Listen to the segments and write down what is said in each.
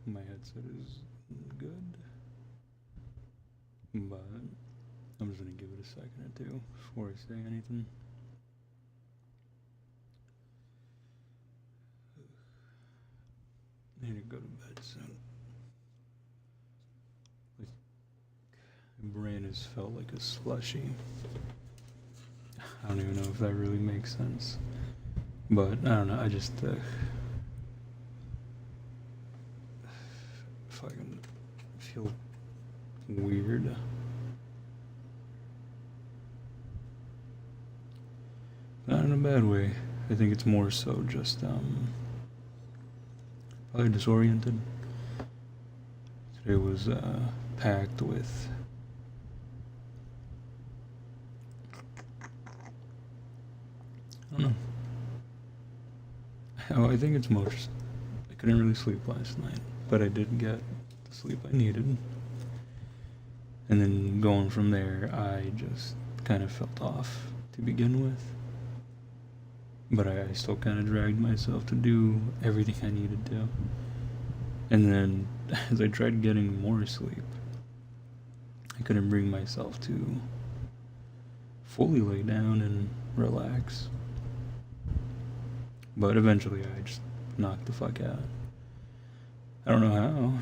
my headset is good, but I'm just gonna give it a second or two before I say anything. I need to go to bed soon. Like, my brain has felt like a slushy. I don't even know if that really makes sense. But I don't know, I just fucking feel weird. Not in a bad way. I think it's more so just probably disoriented. Today was packed with I don't know. Oh, I think it's more just I couldn't really sleep last night, but I did get the sleep I needed. And then going from there, I just kind of felt off to begin with. But I still kind of dragged myself to do everything I needed to. And then, as I tried getting more sleep, I couldn't bring myself to fully lay down and relax. But eventually, I just knocked the fuck out. I don't know how,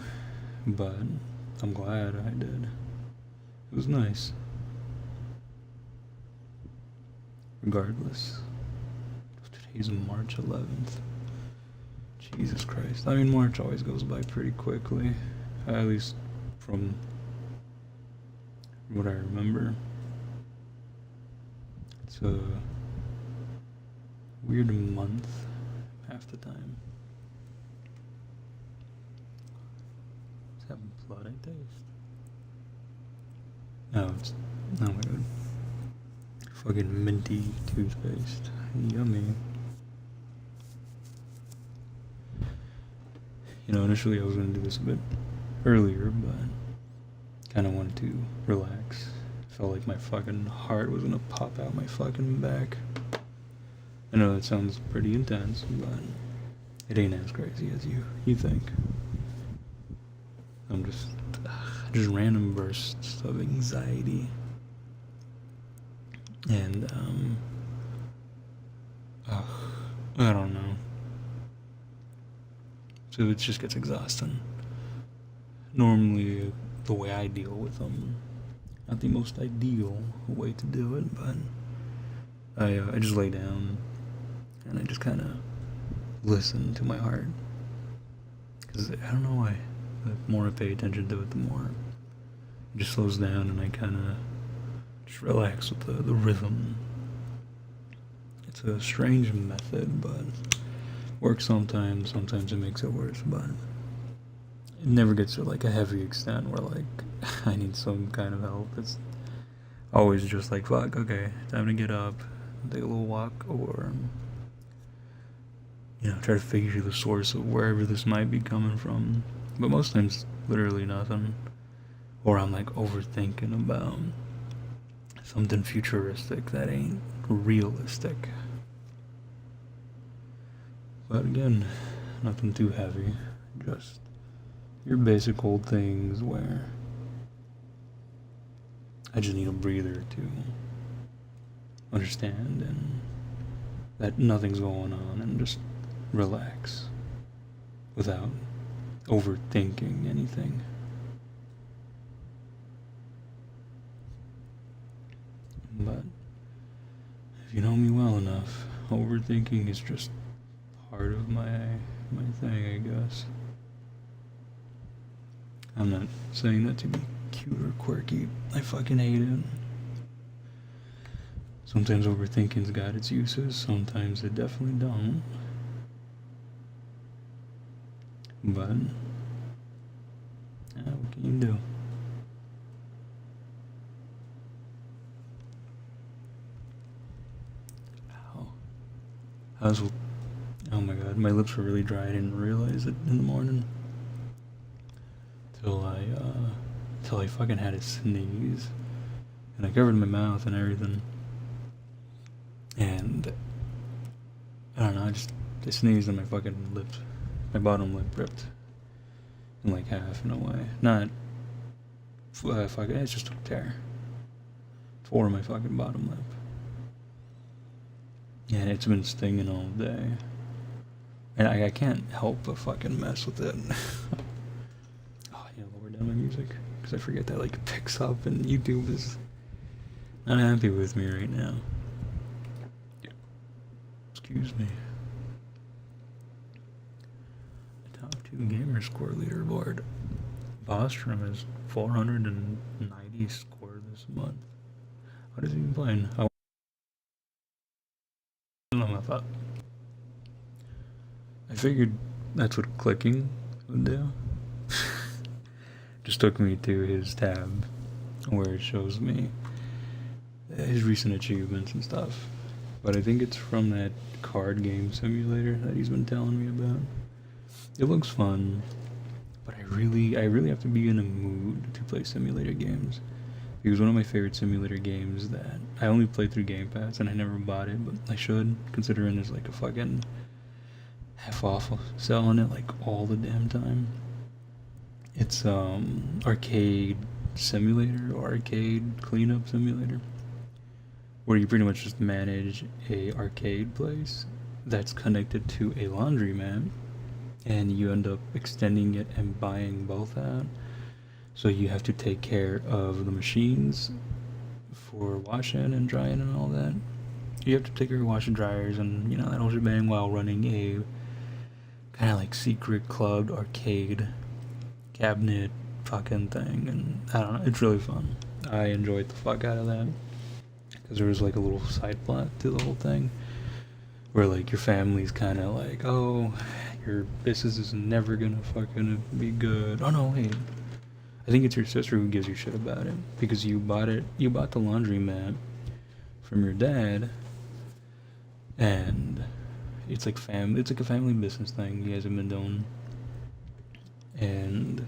but I'm glad I did. It was nice. Regardless, today's March 11th. Jesus Christ. I mean, March always goes by pretty quickly. At least from what I remember. It's a weird month half the time. Is that blood I taste? No, it's, oh my god. Fucking minty toothpaste. Yummy. You know, initially I was going to do this a bit earlier, but kind of wanted to relax. Felt like my fucking heart was going to pop out my fucking back. I know that sounds pretty intense, but it ain't as crazy as you think. I'm just random bursts of anxiety. And, I don't know. So it just gets exhausting. Normally, the way I deal with them, not the most ideal way to do it, but I just lay down and I just kind of listen to my heart. Because I don't know why. The more I pay attention to it, the more it just slows down and I kind of just relax with the rhythm. It's a strange method, but works sometimes it makes it worse, but it never gets to like a heavy extent where like I need some kind of help. It's always just like, fuck, okay, time to get up, take a little walk, or try to figure the source of wherever this might be coming from. But most times literally nothing. Or I'm like overthinking about something futuristic that ain't realistic. But again, nothing too heavy. Just your basic old things where I just need a breather to understand and that nothing's going on and just relax without overthinking anything. But if you know me well enough, overthinking is just part of my thing, I guess. I'm not saying that to be cute or quirky. I fucking hate it. Sometimes overthinking's got its uses, sometimes it definitely don't. But what can you do? Ow. Oh my god, my lips were really dry. I didn't realize it in the morning. Till I fucking had a sneeze. And I covered my mouth and everything. And I don't know, I sneezed and my fucking lips, my bottom lip ripped. in like half in a way. Not fucking. It's just a tear. Tore my fucking bottom lip. And it's been stinging all day. And I can't help but fucking mess with it. Oh, yeah, lower down my music. Because I forget that, like, it picks up and YouTube is not happy with me right now. Excuse me. The top 2 gamer score leaderboard. Bostrom is 490 score this month. What is he even playing? I don't know, I thought. I figured that's what clicking would do. Just took me to his tab where it shows me his recent achievements and stuff. But I think it's from that card game simulator that he's been telling me about. It looks fun, but I really have to be in a mood to play simulator games. Because one of my favorite simulator games that I only played through Game Pass and I never bought it, but I should, considering there's like a fucking half off sale on it like all the damn time. It's arcade simulator or arcade cleanup simulator, where you pretty much just manage a arcade place that's connected to a laundromat, and you end up extending it and buying both out. So you have to take care of the machines for washing and drying and all that. You have to take care of washing dryers and, you know, that whole shebang while running a kind of like secret clubbed arcade cabinet fucking thing. And I don't know, it's really fun. I enjoyed the fuck out of that. Because there was like a little side plot to the whole thing. Where like your family's kind of like, oh, your business is never gonna fucking be good. Oh no, wait. I think it's your sister who gives you shit about it because you bought the laundromat from your dad, and it's like a family business thing you guys have been doing, and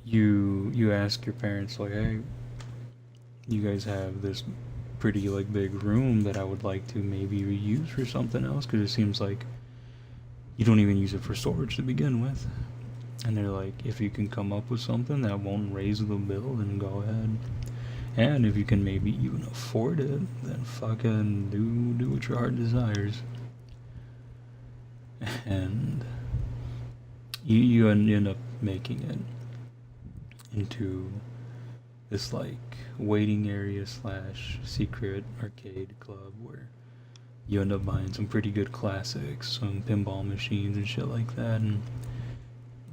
you ask your parents like, hey, you guys have this pretty like big room that I would like to maybe reuse for something else because it seems like you don't even use it for storage to begin with. And they're like, if you can come up with something that won't raise the bill, then go ahead. And if you can maybe even afford it, then fucking do what your heart desires. And you end up making it into this like waiting area / secret arcade club where you end up buying some pretty good classics, some pinball machines and shit like that, and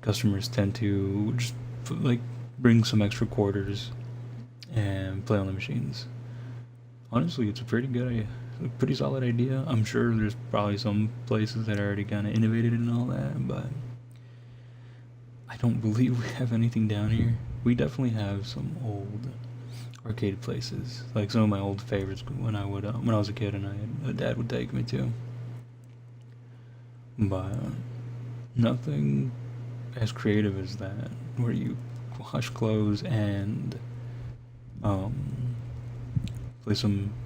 customers tend to just like bring some extra quarters and play on the machines. Honestly, it's a pretty solid idea. I'm sure there's probably some places that are already kind of innovated and all that, but I don't believe we have anything down here. We definitely have some old arcade places, like some of my old favorites when I was a kid and dad would take me to. But nothing as creative as that, where you wash clothes and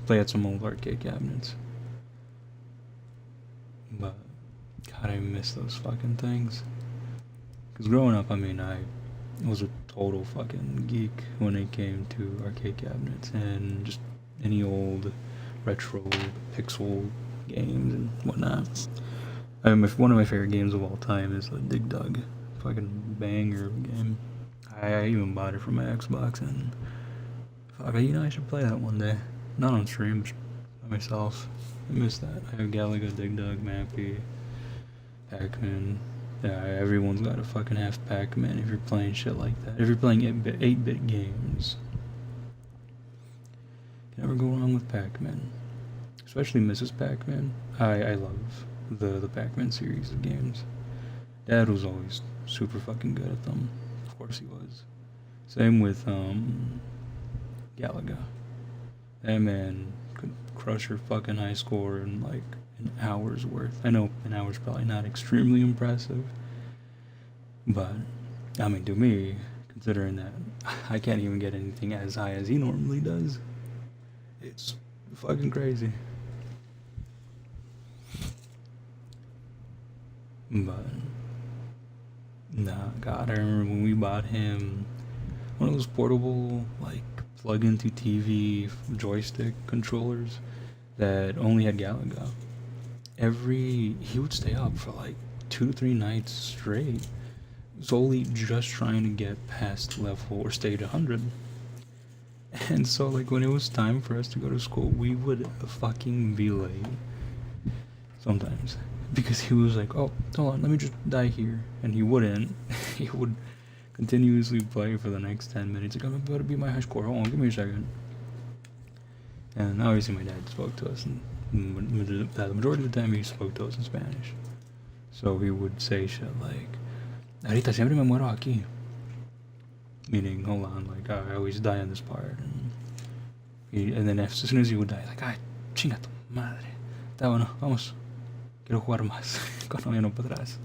play at some old arcade cabinets. But God, I miss those fucking things. Because growing up, I mean, I was a total fucking geek when it came to arcade cabinets and just any old retro pixel games and whatnot. One of my favorite games of all time is Dig Dug. Fucking banger game. I even bought it for my Xbox, and fuck, I should play that one day. Not on stream, just by myself. I miss that. I have Galaga, Dig Dug, Mappy, Pac-Man. Yeah, everyone's got a fucking half Pac-Man if you're playing shit like that. If you're playing 8-bit games. You can never go wrong with Pac-Man. Especially Mrs. Pac-Man. I love the Pac-Man series of games. Dad was always super fucking good at them. Of course he was. Same with Galaga. That man could crush your fucking high score in like an hour's worth. I know an hour's probably not extremely impressive, but I mean to me, considering that I can't even get anything as high as he normally does, it's fucking crazy. But Nah, God, I remember when we bought him one of those portable, like, plug into TV joystick controllers that only had Galaga. He would stay up for like 2 to 3 nights straight, solely just trying to get past level or stage 100. And so, like, when it was time for us to go to school, we would fucking be late sometimes because he was like, "Oh, hold on, let me just die here," and he wouldn't. He would continuously play for the next 10 minutes. Like, I'm about to beat my high score. Hold on, give me a second. And obviously, my dad spoke to us, and the majority of the time he spoke to us in Spanish. So he would say shit like, "Ahorita siempre me muero aquí," meaning, hold on, like, I always die in this part. And then as soon as he would die, like, "Ay, chinga tu madre. Está bueno, vamos. Quiero jugar más." Cuando ya no podrás.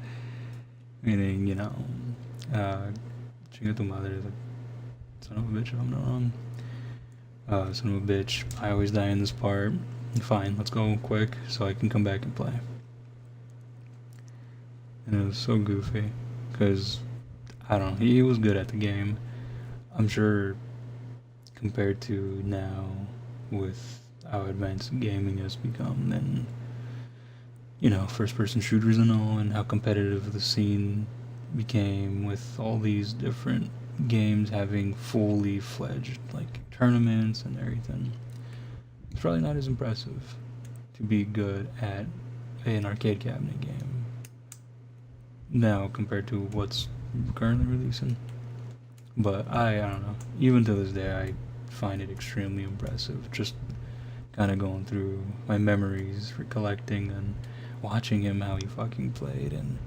Meaning, chinga tu madre, like, son of a bitch if I'm not wrong. Son of a bitch, I always die in this part. Fine, let's go quick so I can come back and play. And it was so goofy, because, I don't know, he was good at the game. I'm sure, compared to now, with how advanced gaming has become, and, first-person shooters and all, and how competitive the scene became with all these different games having fully fledged, like, tournaments and everything. It's probably not as impressive to be good at an arcade cabinet game now compared to what's currently releasing. But I don't know. Even to this day, I find it extremely impressive. Just kind of going through my memories, recollecting and watching him, how he fucking played and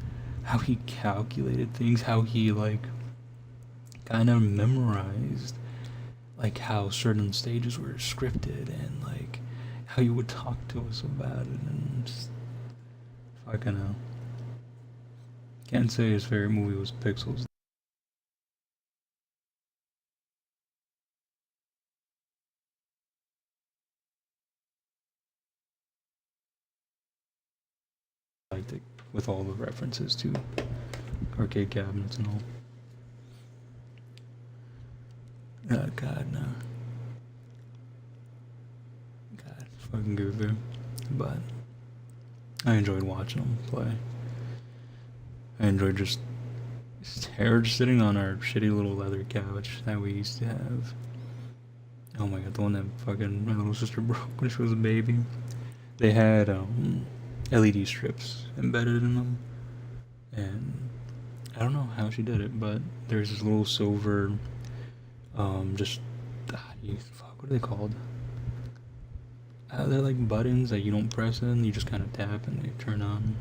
how he calculated things, how he, like, kind of memorized, like, how certain stages were scripted and, like, how he would talk to us about it and just fucking hell. Can't say his favorite movie was Pixels. Liked it with all the references to arcade cabinets and all. Oh God, no. God, fucking goofy. But I enjoyed watching him play. I enjoyed just sitting on our shitty little leather couch that we used to have. Oh my God, the one that fucking my little sister broke when she was a baby. They had LED strips embedded in them, and I don't know how she did it, but there's this little silver, what are they called? They're like buttons that you don't press in, you just kind of tap and they turn on.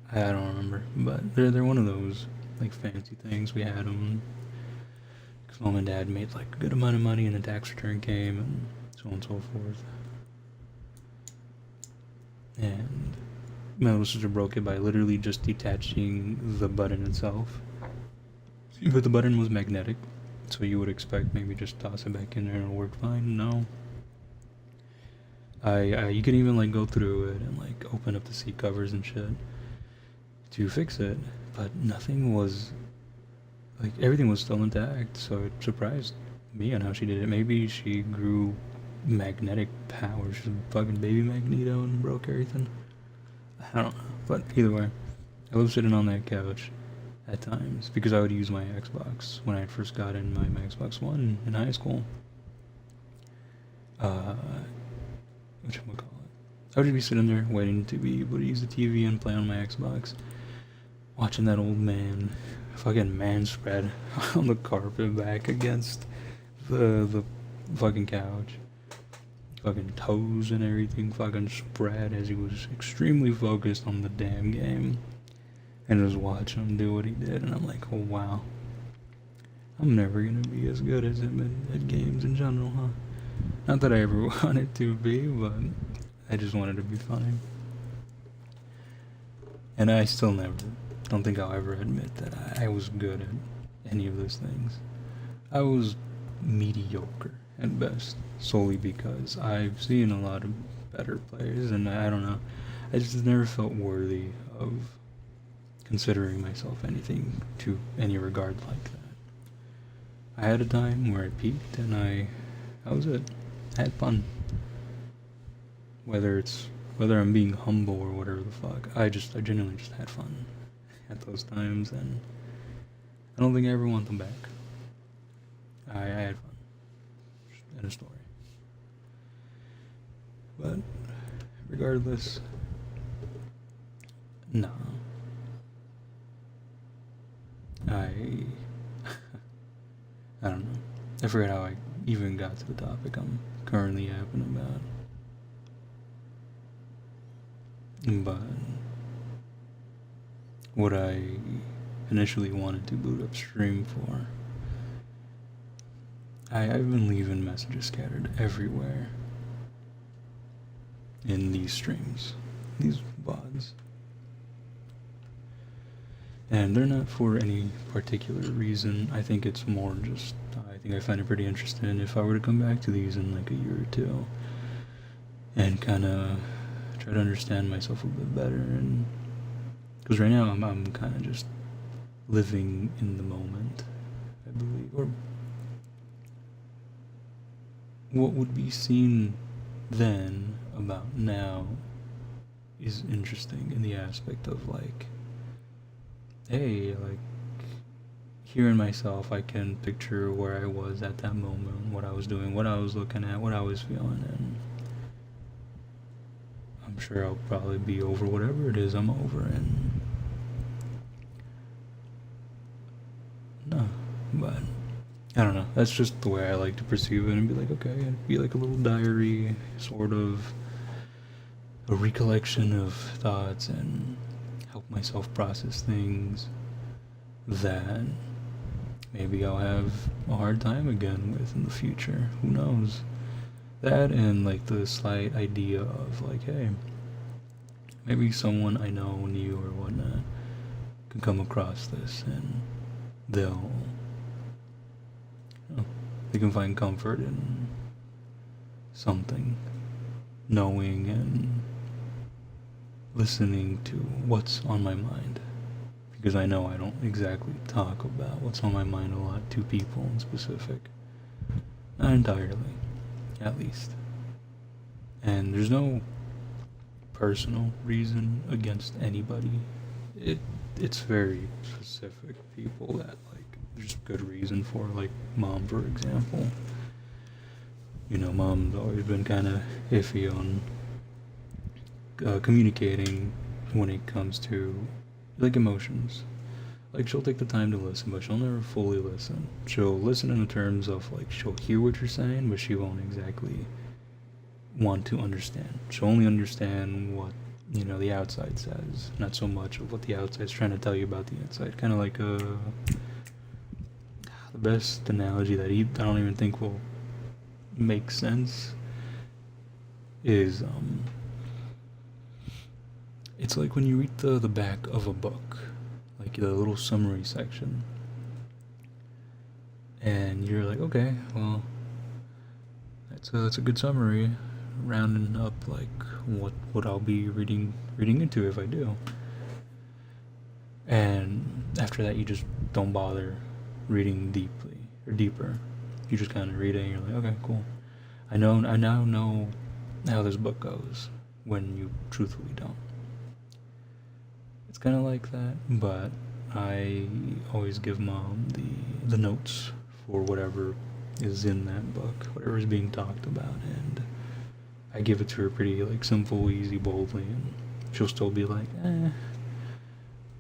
I don't remember, but they're one of those, like, fancy things. We had them because mom and dad made, like, a good amount of money and a tax return came and so on and so forth. And my little sister broke it by literally just detaching the button itself. But the button was magnetic, so you would expect maybe just toss it back in there and it'll work fine. No. You could even, like, go through it and, like, open up the seat covers and shit to fix it, but nothing was, like, everything was still intact, so it surprised me on how she did it. Maybe she grew magnetic powers, she's a fucking baby Magneto and broke everything. I don't know, but either way, I love sitting on that couch at times because I would use my Xbox when I first got in my Xbox One in high school. Whatchamacallit? I would just be sitting there waiting to be able to use the TV and play on my Xbox, watching that old man fucking man spread on the carpet back against the fucking couch. Fucking toes and everything fucking spread as he was extremely focused on the damn game. And just watch him do what he did, and I'm like, oh wow. I'm never gonna be as good as him at games in general, huh? Not that I ever wanted to be, but I just wanted to be funny. And I still don't think I'll ever admit that I was good at any of those things. I was mediocre at best, solely because I've seen a lot of better players, and I don't know, I just never felt worthy of considering myself anything to any regard like that. I had a time where I peaked and that was it. I had fun. Whether I'm being humble or whatever the fuck, I genuinely just had fun at those times, and I don't think I ever want them back. I had fun. Just end of story. But regardless, no. I don't know. I forget how I even got to the topic I'm currently yapping about. But what I initially wanted to boot up stream for, I've been leaving messages scattered everywhere in these streams, these VODs. And they're not for any particular reason. I think it's more just, I think I find it pretty interesting if I were to come back to these in like a year or two and kind of try to understand myself a bit better. And because right now I'm kind of just living in the moment, I believe. Or what would be seen then about now is interesting in the aspect of like, hey, like, hearing myself, I can picture where I was at that moment, what I was doing, what I was looking at, what I was feeling, and I'm sure I'll probably be over whatever it is I'm over, and no, but I don't know, that's just the way I like to perceive it, and be like, okay, it'd be like a little diary, sort of, a recollection of thoughts, and help myself process things that maybe I'll have a hard time again with in the future. Who knows? That and like the slight idea of like, hey, maybe someone I know, knew, or whatnot can come across this and they'll, they can find comfort in something, knowing and listening to what's on my mind, because I know I don't exactly talk about what's on my mind a lot to people in specific, not entirely, at least. And there's no personal reason against anybody. It's very specific people that like there's good reason for, like Mom, for example. You know, Mom's always been kind of iffy on communicating when it comes to like emotions. Like she'll take the time to listen, but she'll never fully listen. She'll listen in the terms of like she'll hear what you're saying, but she won't exactly want to understand. She'll only understand what, you know, the outside says, not so much of what the outside's trying to tell you about the inside. Kind of like the best analogy that I don't even think will make sense is it's like when you read the back of a book, like the little summary section, and you're like, okay, well, that's a good summary, rounding up like what I'll be reading into if I do. And after that, you just don't bother reading deeply or deeper. You just kind of read it, and you're like, okay, cool. I now know how this book goes, when you truthfully don't. It's kind of like that, but I always give Mom the notes for whatever is in that book, whatever is being talked about, and I give it to her pretty like simple, easy, boldly, and she'll still be like,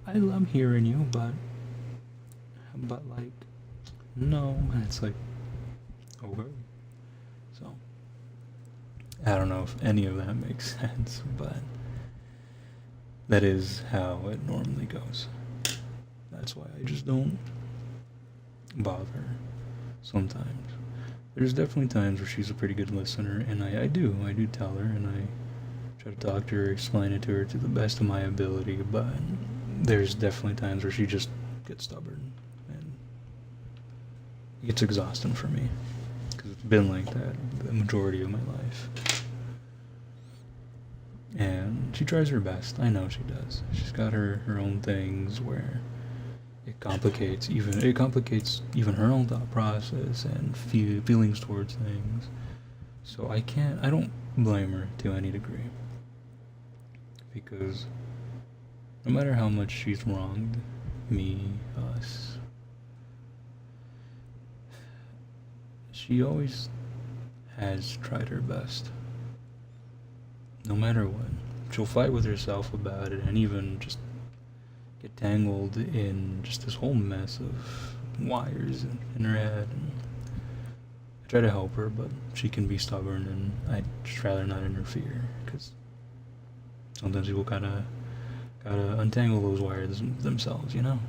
I'm hearing you, but like, no, and it's like, okay. So I don't know if any of that makes sense, but that is how it normally goes. That's why I just don't bother sometimes. There's definitely times where she's a pretty good listener, and I do tell her, and I try to talk to her, explain it to her to the best of my ability, but there's definitely times where she just gets stubborn, and it gets exhausting for me, because it's been like that the majority of my life. And she tries her best. I know she does. She's got her own things where it complicates even her own thought process and feelings towards things. So I don't blame her to any degree, because no matter how much she's wronged me, us, she always has tried her best. No matter what. She'll fight with herself about it and even just get tangled in just this whole mess of wires in her head. And I try to help her, but she can be stubborn, and I'd just rather not interfere, because sometimes people gotta untangle those wires themselves, you know?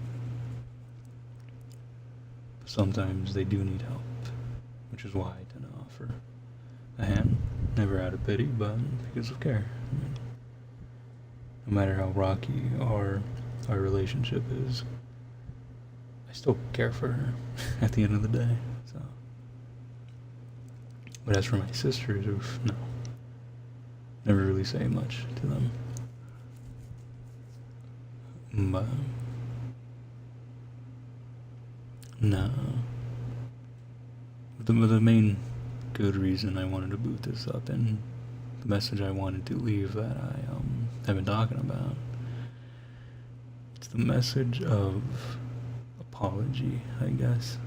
But sometimes they do need help, which is why I tend to offer a hand. Never out of pity, but because of care. No matter how rocky our relationship is, I still care for her at the end of the day. So, but as for my sisters, oof, no, never really say much to them. But no, the main good reason I wanted to boot this up, and the message I wanted to leave that I have been talking about, it's the message of apology, I guess.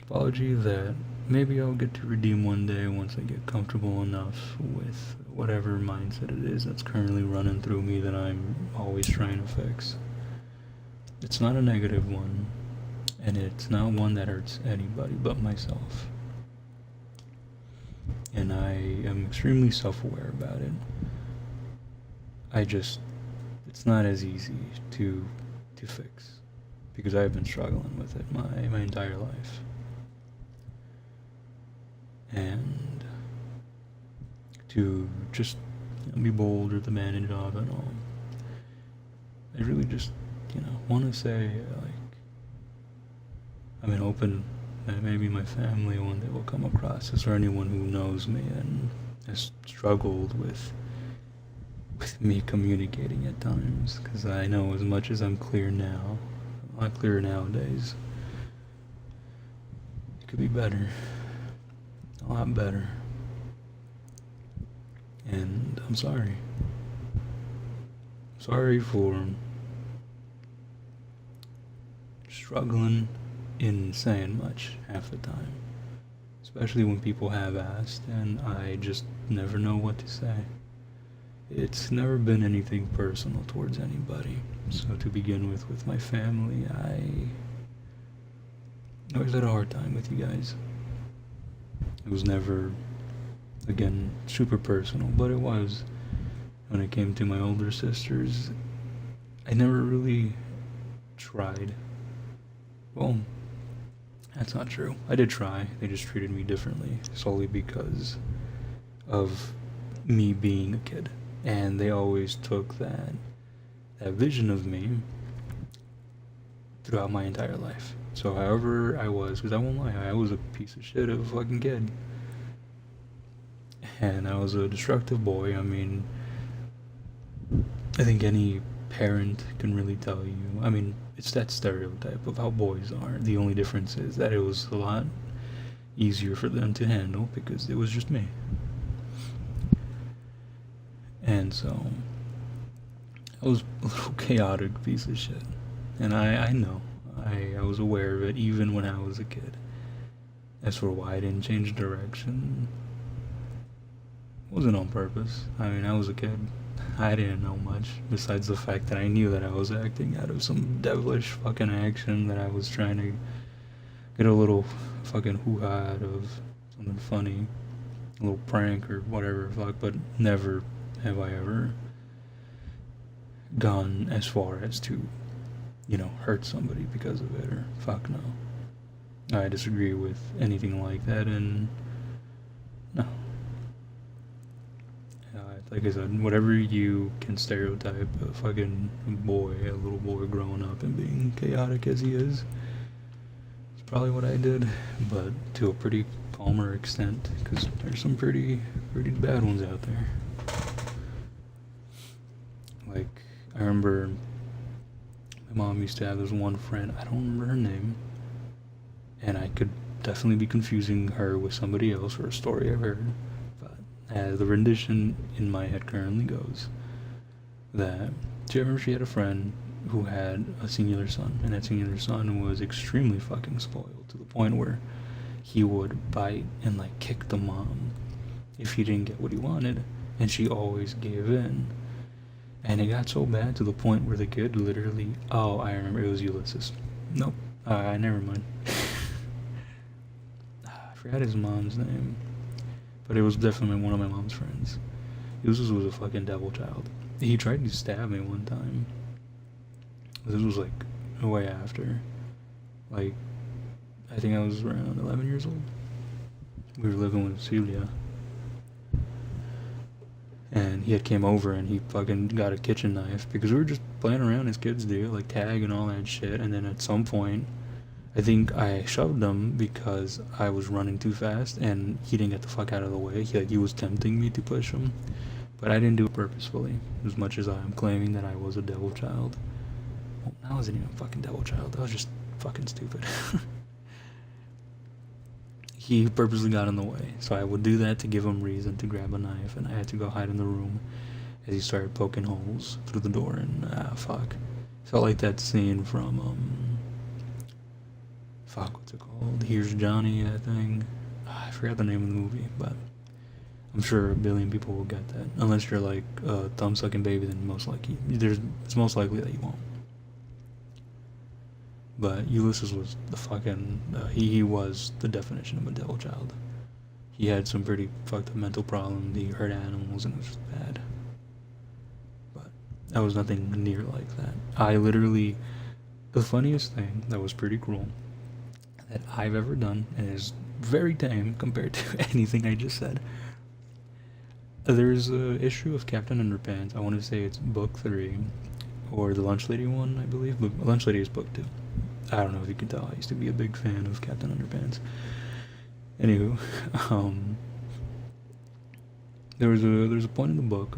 Apology that maybe I'll get to redeem one day once I get comfortable enough with whatever mindset it is that's currently running through me that I'm always trying to fix. It's not a negative one, and it's not one that hurts anybody but myself. And I am extremely self-aware about it. It's not as easy to fix, because I've been struggling with it my entire life. And to just be bold or to manage it off and all, I really just, want to say, I've been hoping that maybe my family one day will come across this, or anyone who knows me and has struggled with me communicating at times, because I know as much as I'm clear now, a lot clearer nowadays, it could be better, a lot better. And I'm sorry. Sorry for struggling in saying much half the time, especially when people have asked and I just never know what to say. It's never been anything personal towards anybody. So to begin with my family, I always had a hard time with you guys. It was never, again, super personal, but it was. When it came to my older sisters, I never really tried. Well, that's not true. I did try. They just treated me differently, solely because of me being a kid. And they always took that vision of me throughout my entire life. So however I was, because I won't lie, I was a piece of shit of a fucking kid. And I was a destructive boy. I mean, I think any parent can really tell you. I mean, it's that stereotype of how boys are. The only difference is that it was a lot easier for them to handle because it was just me. And so, I was a little chaotic piece of shit. And I know. I was aware of it even when I was a kid. As for why I didn't change direction, it wasn't on purpose. I mean, I was a kid. I didn't know much, besides the fact that I knew that I was acting out of some devilish fucking action, that I was trying to get a little fucking hoo-ha out of something funny, a little prank or whatever fuck, but never have I ever gone as far as to, hurt somebody because of it, or fuck no. I disagree with anything like that, and no. Like I said, whatever you can stereotype a fucking boy, a little boy growing up and being chaotic as he is, it's probably what I did, but to a pretty calmer extent, because there's some pretty bad ones out there. remember my mom used to have this one friend, I don't remember her name, and I could definitely be confusing her with somebody else or a story I've heard, but the rendition in my head currently goes that she had a friend who had a singular son, and that singular son was extremely fucking spoiled to the point where he would bite and like kick the mom if he didn't get what he wanted, and she always gave in. And it got so bad to the point where the kid literally, oh, I remember, it was Ulysses. Nope, never mind. I forgot his mom's name, but it was definitely one of my mom's friends. Ulysses was a fucking devil child. He tried to stab me one time. This was like way after. Like, I think I was around 11 years old. We were living with Celia. And he had came over and he fucking got a kitchen knife because we were just playing around as kids do, like tag and all that shit. And then at some point, I think I shoved him because I was running too fast and he didn't get the fuck out of the way. He was tempting me to push him. But I didn't do it purposefully, as much as I am claiming that I was a devil child. Well, I wasn't even a fucking devil child. I was just fucking stupid. He purposely got in the way, so I would do that to give him reason to grab a knife, and I had to go hide in the room as he started poking holes through the door, and fuck. Felt like that scene from, what's it called? Here's Johnny, that thing. I forgot the name of the movie, but I'm sure a billion people will get that. Unless you're like a thumb-sucking baby, then it's most likely that you won't. But Ulysses was the fucking, he was the definition of a devil child. He had some pretty fucked up mental problems, he hurt animals, and it was just bad. But that was nothing near like that. The funniest thing that was pretty cruel that I've ever done, and is very tame compared to anything I just said. There's a issue of Captain Underpants, I want to say it's book 3, or the Lunch Lady one, I believe, but Lunch Lady is book 2. I don't know if you can tell, I used to be a big fan of Captain Underpants. Anywho, there's a point in the book,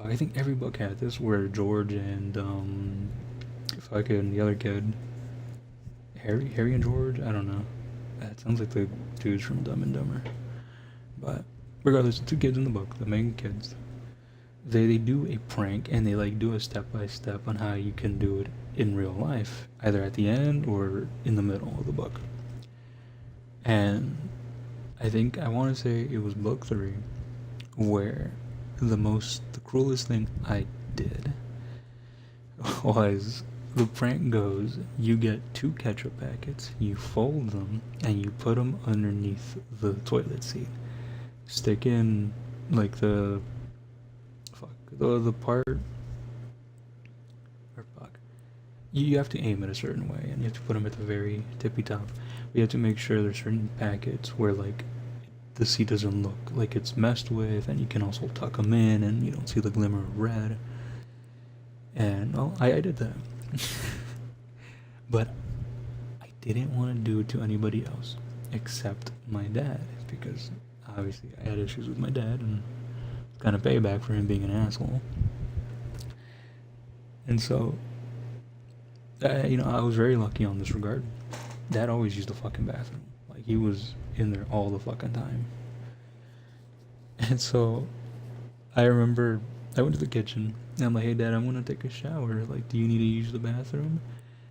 I think every book had this, where George and the other kid, Harry and George, I don't know. That sounds like the dudes from Dumb and Dumber. But regardless, the two kids in the book, the main kids, they do a prank, and they like do a step-by-step on how you can do it in real life, either at the end or in the middle of the book. And I want to say it was book 3 where the cruelest thing I did was, the prank goes, you get 2 ketchup packets, you fold them, and you put them underneath the toilet seat. Stick in like the part, or you have to aim it a certain way, and you have to put them at the very tippy top. You have to make sure there's certain packets where like the seat doesn't look like it's messed with, and you can also tuck them in and you don't see the glimmer of red. And well, I did that. But I didn't want to do it to anybody else except my dad, because obviously I had issues with my dad, and it's kind of payback for him being an asshole. And so, I was very lucky on this regard. Dad always used the fucking bathroom. Like, he was in there all the fucking time. And so, I remember I went to the kitchen, and I'm like, hey Dad, I'm gonna take a shower. Like, do you need to use the bathroom?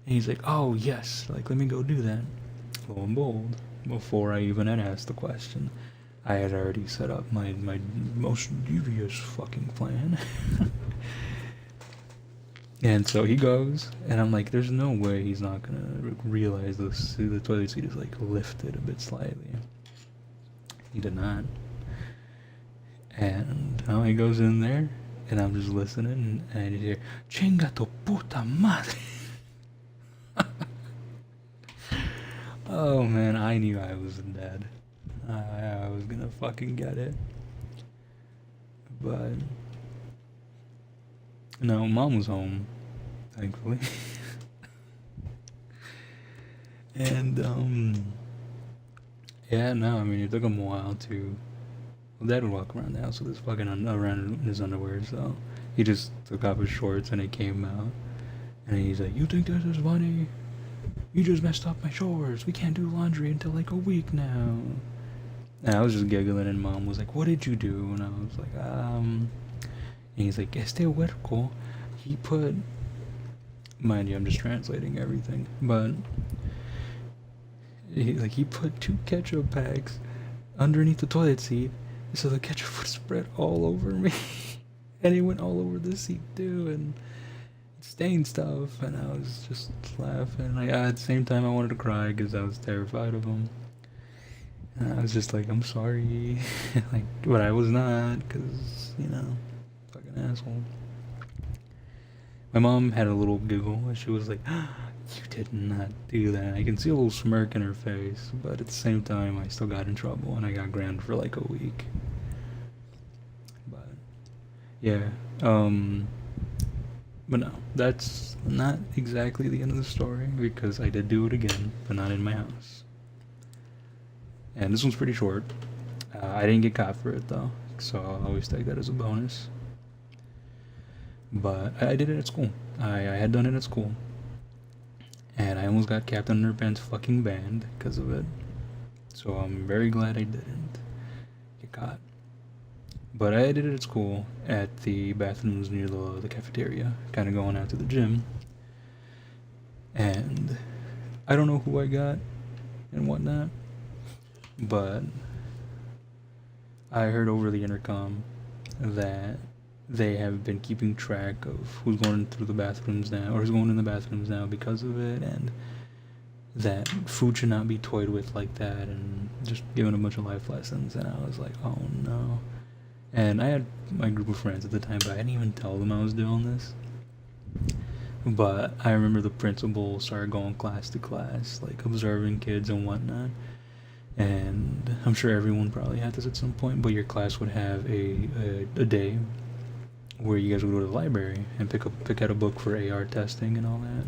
And he's like, oh yes, like, let me go do that. Lo and behold, before I even had asked the question, I had already set up my most devious fucking plan. And so he goes, and I'm like, there's no way he's not gonna realize this. The toilet seat is like lifted a bit slightly. He did not. And now he goes in there, and I'm just listening, and I just hear, Chinga tu puta madre. Oh man, I knew I was dead. I was gonna fucking get it. But no, Mom was home, thankfully. And yeah, no, I mean, it took him a while to. Well, Dad would walk around the house with his fucking around in his underwear, so He just took off his shorts and he came out. And he's like, "You think this is funny? You just messed up my shorts. We can't do laundry until like a week now." And I was just giggling, and Mom was like, "What did you do?" And I was like, And he's like, "Este huerco, he put..." Mind you, I'm just translating everything. But he put 2 ketchup packs underneath the toilet seat, so the ketchup would spread all over me. And it went all over the seat too, and stained stuff. And I was just laughing. At the same time, I wanted to cry because I was terrified of him. And I was just like, "I'm sorry," like, but I was not, because fucking asshole. My mom had a little giggle, and she was like, "You did not do that." I can see a little smirk in her face, but at the same time, I still got in trouble, and I got grounded for like a week. But yeah, but no, that's not exactly the end of the story, because I did do it again, but not in my house. And this one's pretty short. I didn't get caught for it though, so I'll always take that as a bonus. But I did it at school. I had done it at school. And I almost got Captain Underpants fucking banned because of it. So I'm very glad I didn't get caught. But I did it at school, at the bathrooms near the cafeteria, kind of going out to the gym. And I don't know who I got and whatnot, but I heard over the intercom that they have been keeping track of who's going through the bathrooms now, or who's going in the bathrooms now because of it, and that food should not be toyed with like that, and just giving a bunch of life lessons. And I was like, oh no. And I had my group of friends at the time, but I didn't even tell them I was doing this. But I remember the principal started going class to class, like observing kids and whatnot. And I'm sure everyone probably had this at some point, but your class would have a day where you guys would go to the library and pick out a book for AR testing and all that.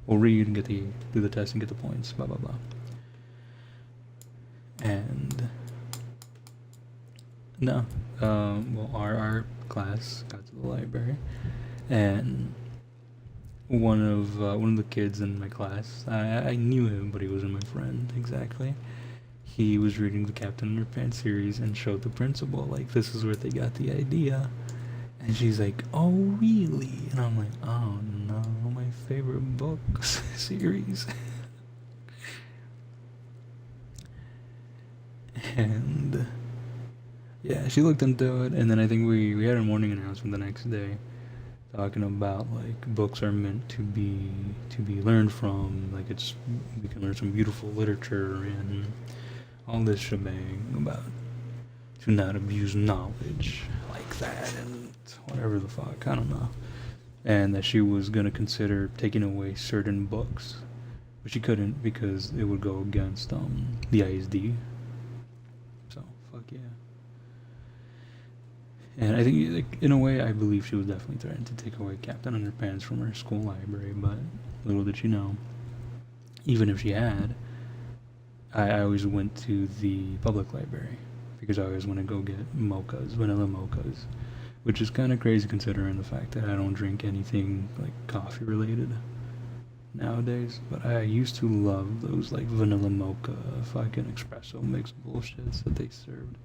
Or read and do the test and get the points, blah blah blah. And no, well, our class got to the library, and one of the kids in my class, I knew him, but he wasn't my friend exactly. He was reading the Captain Underpants series and showed the principal, like, this is where they got the idea. And she's like, "Oh, really?" And I'm like, "Oh no, my favorite books series." And yeah, she looked into it, and then I think we had a morning announcement the next day talking about, like, books are meant to be learned from, like, we can learn some beautiful literature and all this shebang about to not abuse knowledge like that and whatever the fuck, I don't know. And that she was gonna consider taking away certain books, but she couldn't because it would go against the ISD. So fuck yeah. And I think, like, in a way, I believe she was definitely threatening to take away Captain Underpants from her school library, but little did she know, even if she had, I always went to the public library because I always want to go get mochas, vanilla mochas, which is kind of crazy considering the fact that I don't drink anything like coffee related nowadays. But I used to love those, like, vanilla mocha fucking espresso mix bullshits that they served.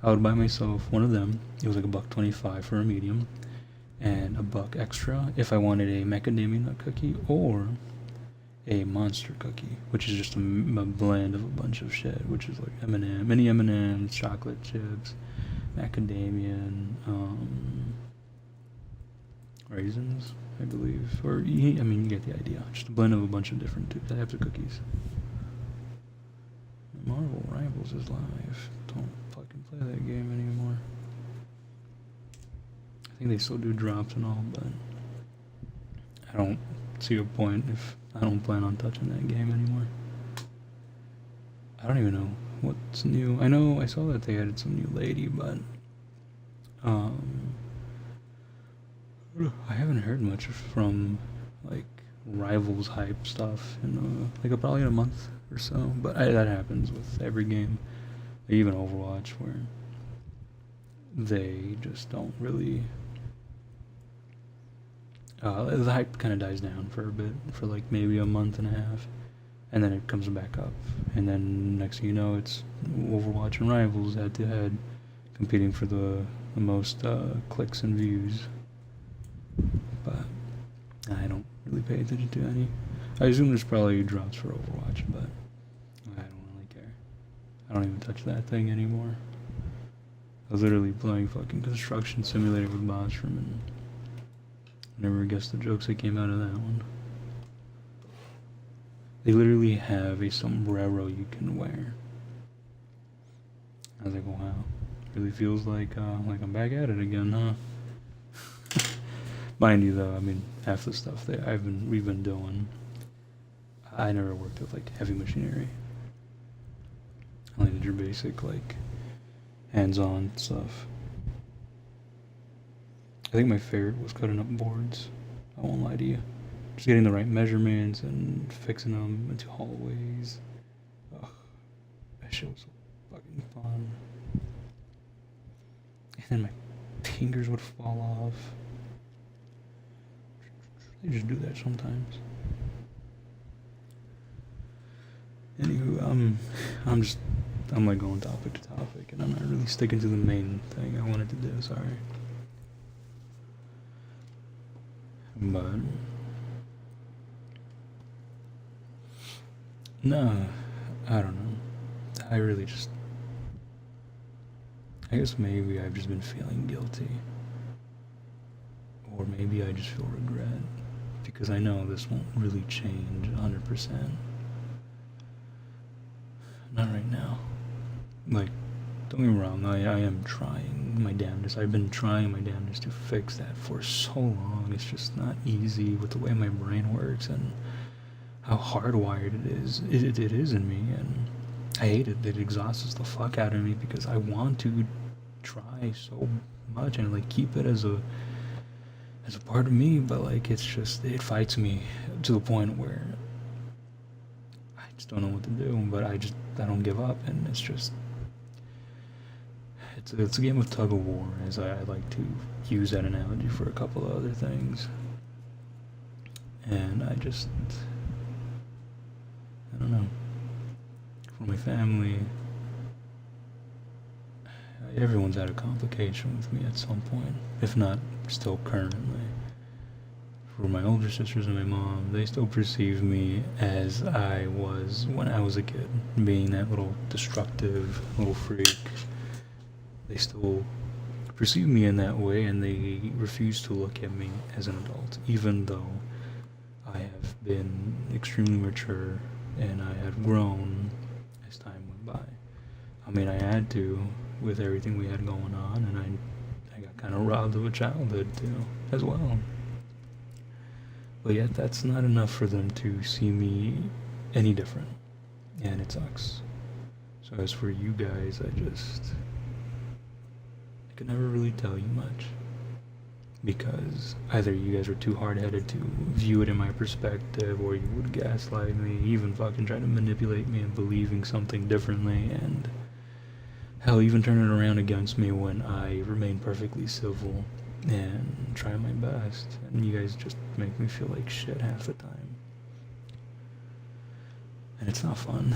I would buy myself one of them. It was like $1.25 for a medium, and $1 extra if I wanted a macadamia nut cookie or a monster cookie, which is just a blend of a bunch of shit, which is like mini M&Ms, chocolate chips, macadamia, and raisins, I believe. Or, I mean, you get the idea. Just a blend of a bunch of different types of cookies. Marvel Rivals is live. Don't fucking play that game anymore. I think they still do drops and all, but I don't see a point if I don't plan on touching that game anymore. I don't even know what's new. I know I saw that they added some new lady, but I haven't heard much from, like, Rivals hype stuff in like probably in a month or so. But that happens with every game, even Overwatch, where they just don't really The hype kind of dies down for a bit, for like maybe a month and a half, and then it comes back up. And then next thing you know, it's Overwatch and Rivals head to head, competing for the most clicks and views. But I don't really pay attention to any. I assume there's probably drops for Overwatch, but I don't really care. I don't even touch that thing anymore. I was literally playing fucking Construction Simulator with Bostrom, and never guessed the jokes that came out of that one. They literally have a sombrero you can wear. I was like, wow, really feels like I'm back at it again, huh? Mind you, though, I mean, half the stuff that we've been doing, I never worked with like heavy machinery. I only did your basic like hands-on stuff. I think my favorite was cutting up boards. I won't lie to you. Just getting the right measurements and fixing them into hallways. Ugh, that shit was so fucking fun. And then my fingers would fall off. They just do that sometimes. Anywho, I'm like going topic to topic, and I'm not really sticking to the main thing I wanted to do. Sorry. But no, I don't know. I guess maybe I've just been feeling guilty. Or maybe I just feel regret. Because I know this won't really change 100%. Not right now. Like, don't get me wrong, I am trying my damnedest. I've been trying my damnedest to fix that for so long. It's just not easy with the way my brain works and how hardwired it is in me, and I hate it. It exhausts the fuck out of me because I want to try so much and like keep it as a part of me, but like it fights me to the point where I just don't know what to do, but I don't give up, and it's a game of tug of war, as I like to use that analogy for a couple of other things. And I don't know. For my family, everyone's had a complication with me at some point, if not still currently. For my older sisters and my mom, they still perceive me as I was when I was a kid, being that little destructive little freak. They still perceive me in that way, and they refuse to look at me as an adult, even though I have been extremely mature and I had grown as time went by. I mean, I had to, with everything we had going on, and I got kind of robbed of a childhood too, as well. But yet, that's not enough for them to see me any different, and it sucks. So as for you guys, I could never really tell you much, because either you guys are too hard-headed to view it in my perspective, or you would gaslight me, even fucking try to manipulate me into believing something differently, and hell, even turn it around against me when I remain perfectly civil and try my best, and you guys just make me feel like shit half the time. And it's not fun.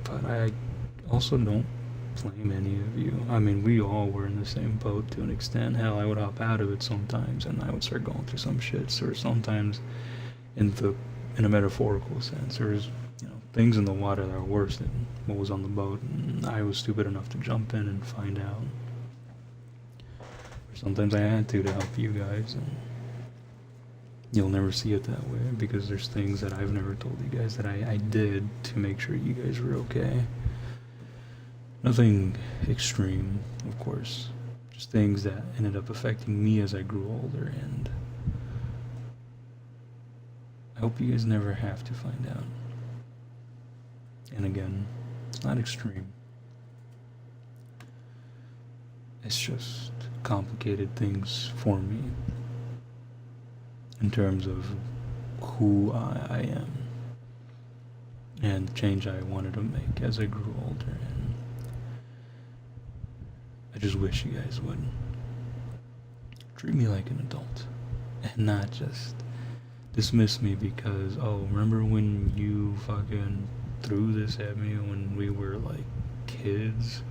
But I also don't blame any of you. I mean, we all were in the same boat to an extent. Hell, I would hop out of it sometimes, and I would start going through some shits, or sometimes in a metaphorical sense, there's things in the water that are worse than what was on the boat, and I was stupid enough to jump in and find out. Or sometimes I had to help you guys, and you'll never see it that way, because there's things that I've never told you guys that I did to make sure you guys were okay. Nothing extreme, of course, just things that ended up affecting me as I grew older, and I hope you guys never have to find out. And again, it's not extreme. It's just complicated things for me in terms of who I am and the change I wanted to make as I grew older. And I just wish you guys would treat me like an adult. and not just dismiss me because, oh, remember when you fucking threw this at me when we were like kids?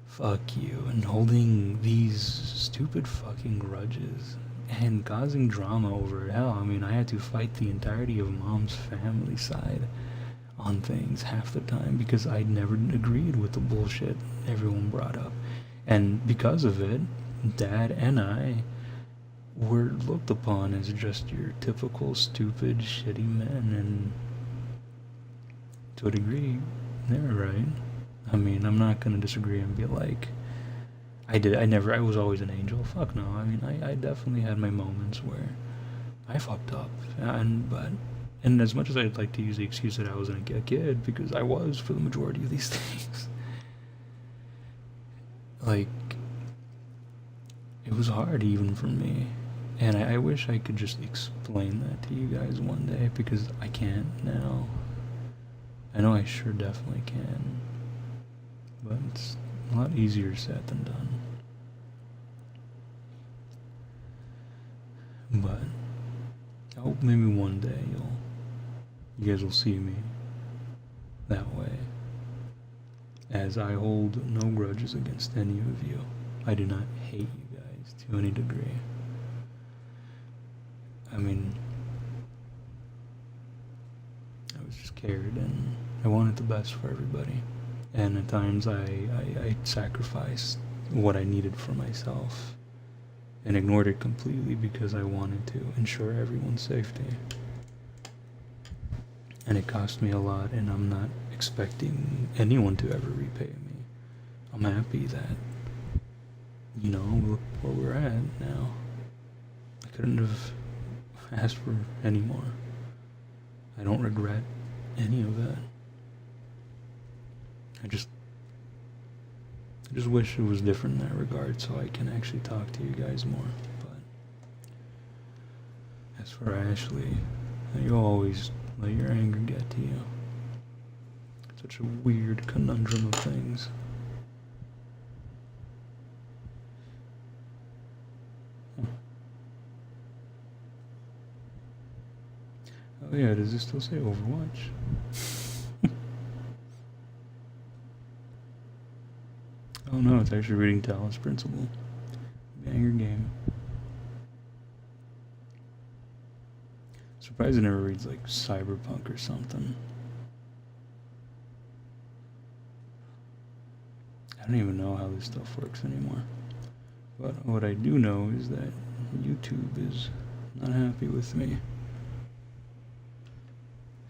Fuck you. And holding these stupid fucking grudges and causing drama over it. Hell, I mean, I had to fight the entirety of mom's family side on things half the time because I'd never agreed with the bullshit everyone brought up. And because of it, Dad and I were looked upon as just your typical stupid, shitty men, and to a degree, they're right. I mean, I'm not gonna disagree and be like, I was always an angel. Fuck no. I mean, I definitely had my moments where I fucked up, and as much as I'd like to use the excuse that I wasn't a kid, because I was for the majority of these things, like, it was hard even for me. And I wish I could just explain that to you guys one day, because I can't now. I know I sure definitely can, but it's a lot easier said than done. But I hope maybe one day you guys will see me that way, as I hold no grudges against any of you. I do not hate you guys to any degree. I mean, I was just cared, and I wanted the best for everybody. And at times I sacrificed what I needed for myself and ignored it completely because I wanted to ensure everyone's safety. And it cost me a lot, and I'm not expecting anyone to ever repay me. I'm happy that, look where we're at now. I couldn't have asked for any more. I don't regret any of that. I just wish it was different in that regard, so I can actually talk to you guys more. But as for Ashley, you always let your anger get to you. Such a weird conundrum of things. Oh yeah, does this still say Overwatch? Oh no, it's actually reading Talos Principle. Banger game. Surprised it never reads like Cyberpunk or something. I don't even know how this stuff works anymore. But what I do know is that YouTube is not happy with me.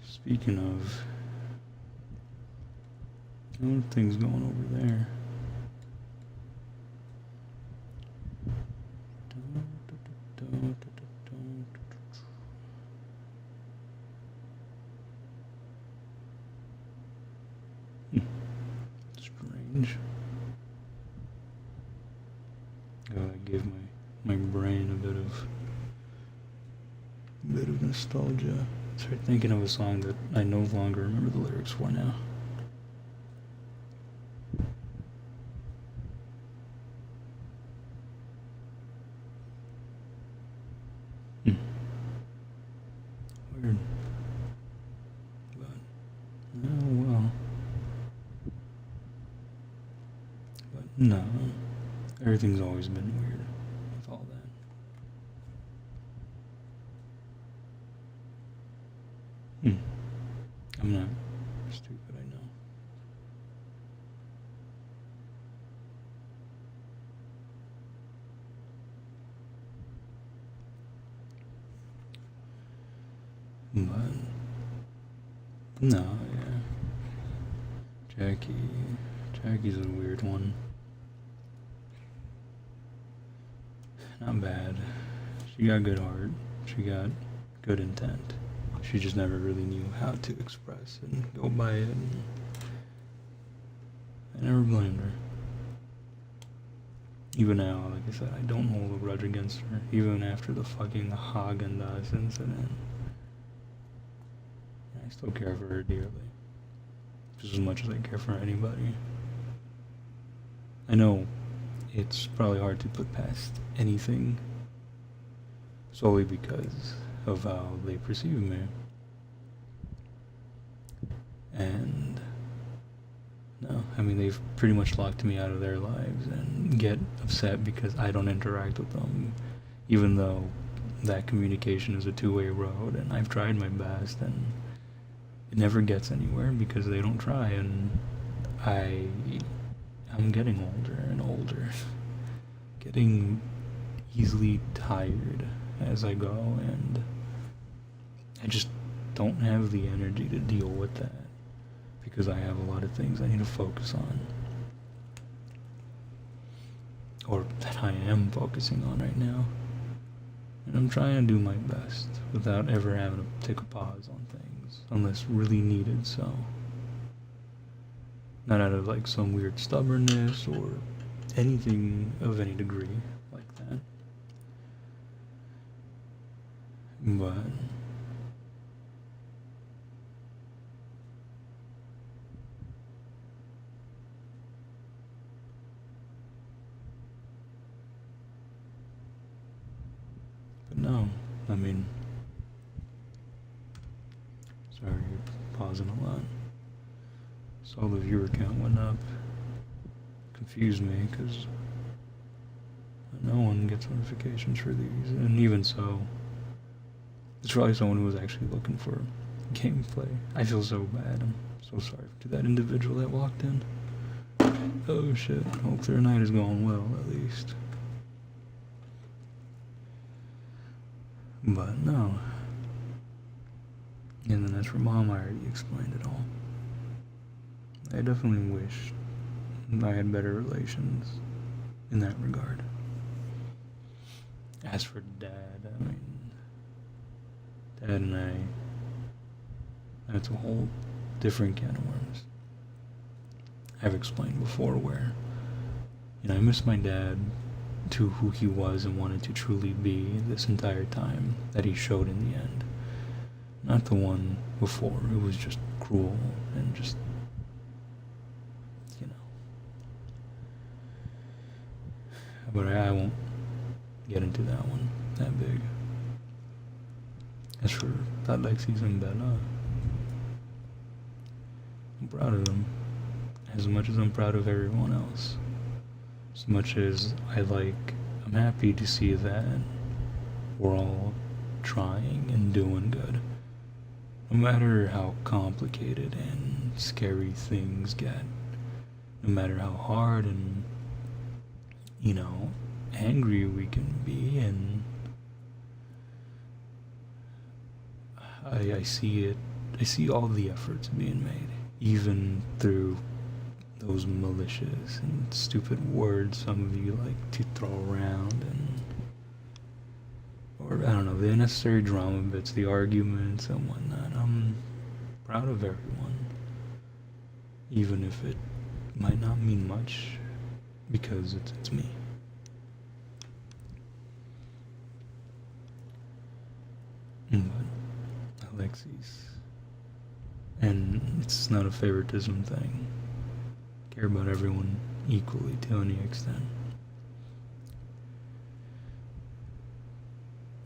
Speaking of, what are things going over there? Strange. I gave my brain a bit of nostalgia. Start thinking of a song that I no longer remember the lyrics for now. Weird. But, oh well. But no, everything's always been weird with all that. I'm not stupid, I know. But no, yeah. Jackie's a weird one. Not bad. She got good heart. She got good intent. She just never really knew how to express and go by it. And I never blamed her. Even now, like I said, I don't hold a grudge against her, even after the fucking Haagen-Dazs incident. I still care for her dearly. Just as much as I care for anybody. I know it's probably hard to put past anything solely because of how they perceive me. And no, I mean, they've pretty much locked me out of their lives and get upset because I don't interact with them, even though that communication is a two-way road, and I've tried my best, and it never gets anywhere because they don't try, and I'm getting older and older, getting easily tired as I go, and I just don't have the energy to deal with that because I have a lot of things I need to focus on, or that I am focusing on right now. And I'm trying to do my best without ever having to take a pause on things, unless really needed, so. Not out of like some weird stubbornness or anything of any degree like that. But no, I mean, sorry, you're pausing a lot. Saw the viewer count went up. Confused me because no one gets notifications for these, and even so, it's probably someone who was actually looking for gameplay. I feel so bad. I'm so sorry to that individual that walked in. Oh shit, hope their night is going well at least. But no. And then as for Mom, I already explained it all. I definitely wish I had better relations in that regard. As for Dad, I mean, Dad and I, that's a whole different can of worms. I've explained before where, I miss my dad to who he was and wanted to truly be this entire time that he showed in the end. Not the one before, who was just cruel and just, But I won't get into that one that big. As for Alexis and Bella, I'm proud of them as much as I'm proud of everyone else. As much as I'm happy to see that we're all trying and doing good. No matter how complicated and scary things get, no matter how hard and angry we can be, and I see all the efforts being made, even through those malicious and stupid words some of you like to throw around, or I don't know, the unnecessary drama bits, the arguments and whatnot. I'm proud of everyone, even if it might not mean much, because it's me. But Alexis, and it's not a favoritism thing. Care about everyone equally to any extent.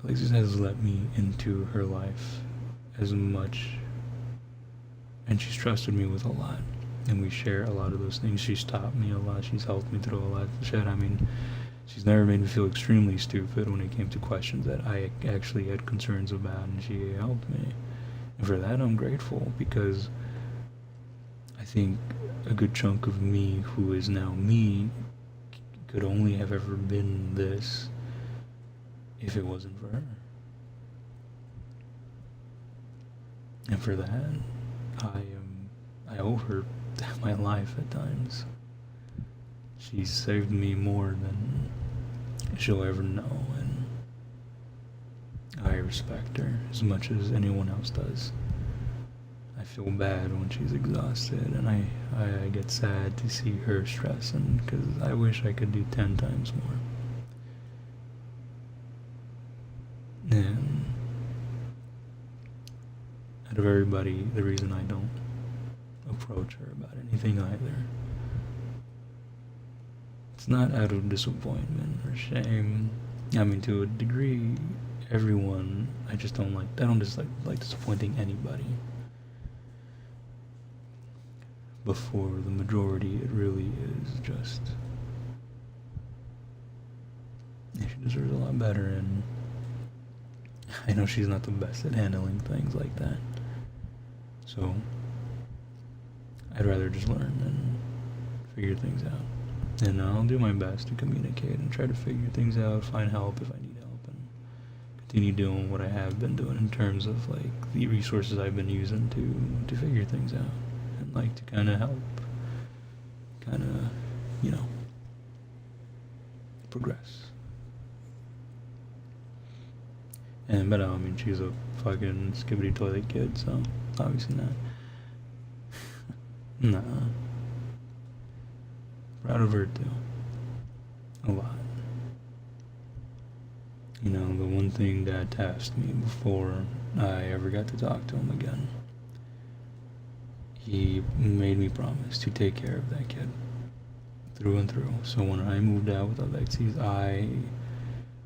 Alexis has let me into her life as much, and she's trusted me with a lot, and we share a lot of those things. She's taught me a lot. She's helped me through a lot of shit. I mean, she's never made me feel extremely stupid when it came to questions that I actually had concerns about, and she helped me. And for that, I'm grateful, because I think a good chunk of me, who is now me, could only have ever been this if it wasn't for her. And for that, I owe her my life at times. She's saved me more than she'll ever know, and I respect her as much as anyone else does. I feel bad when she's exhausted, and I get sad to see her stressing, because I wish I could do 10 times more. And out of everybody, the reason I don't approach her about anything either, it's not out of disappointment or shame. I mean, to a degree, everyone, I just don't like, I don't just like disappointing anybody. But for the majority, it really is just, yeah, she deserves a lot better, and I know she's not the best at handling things like that. So, I'd rather just learn and figure things out. And I'll do my best to communicate and try to figure things out, find help if I need help, and continue doing what I have been doing in terms of like the resources I've been using to figure things out, and like to kind of help, kind of, you know, progress. But I mean, she's a fucking skibbity toilet kid, so obviously not. Nah. Proud of her too. A lot. You know, the one thing Dad tasked me before I ever got to talk to him again, he made me promise to take care of that kid through and through. So when I moved out with Alexis, I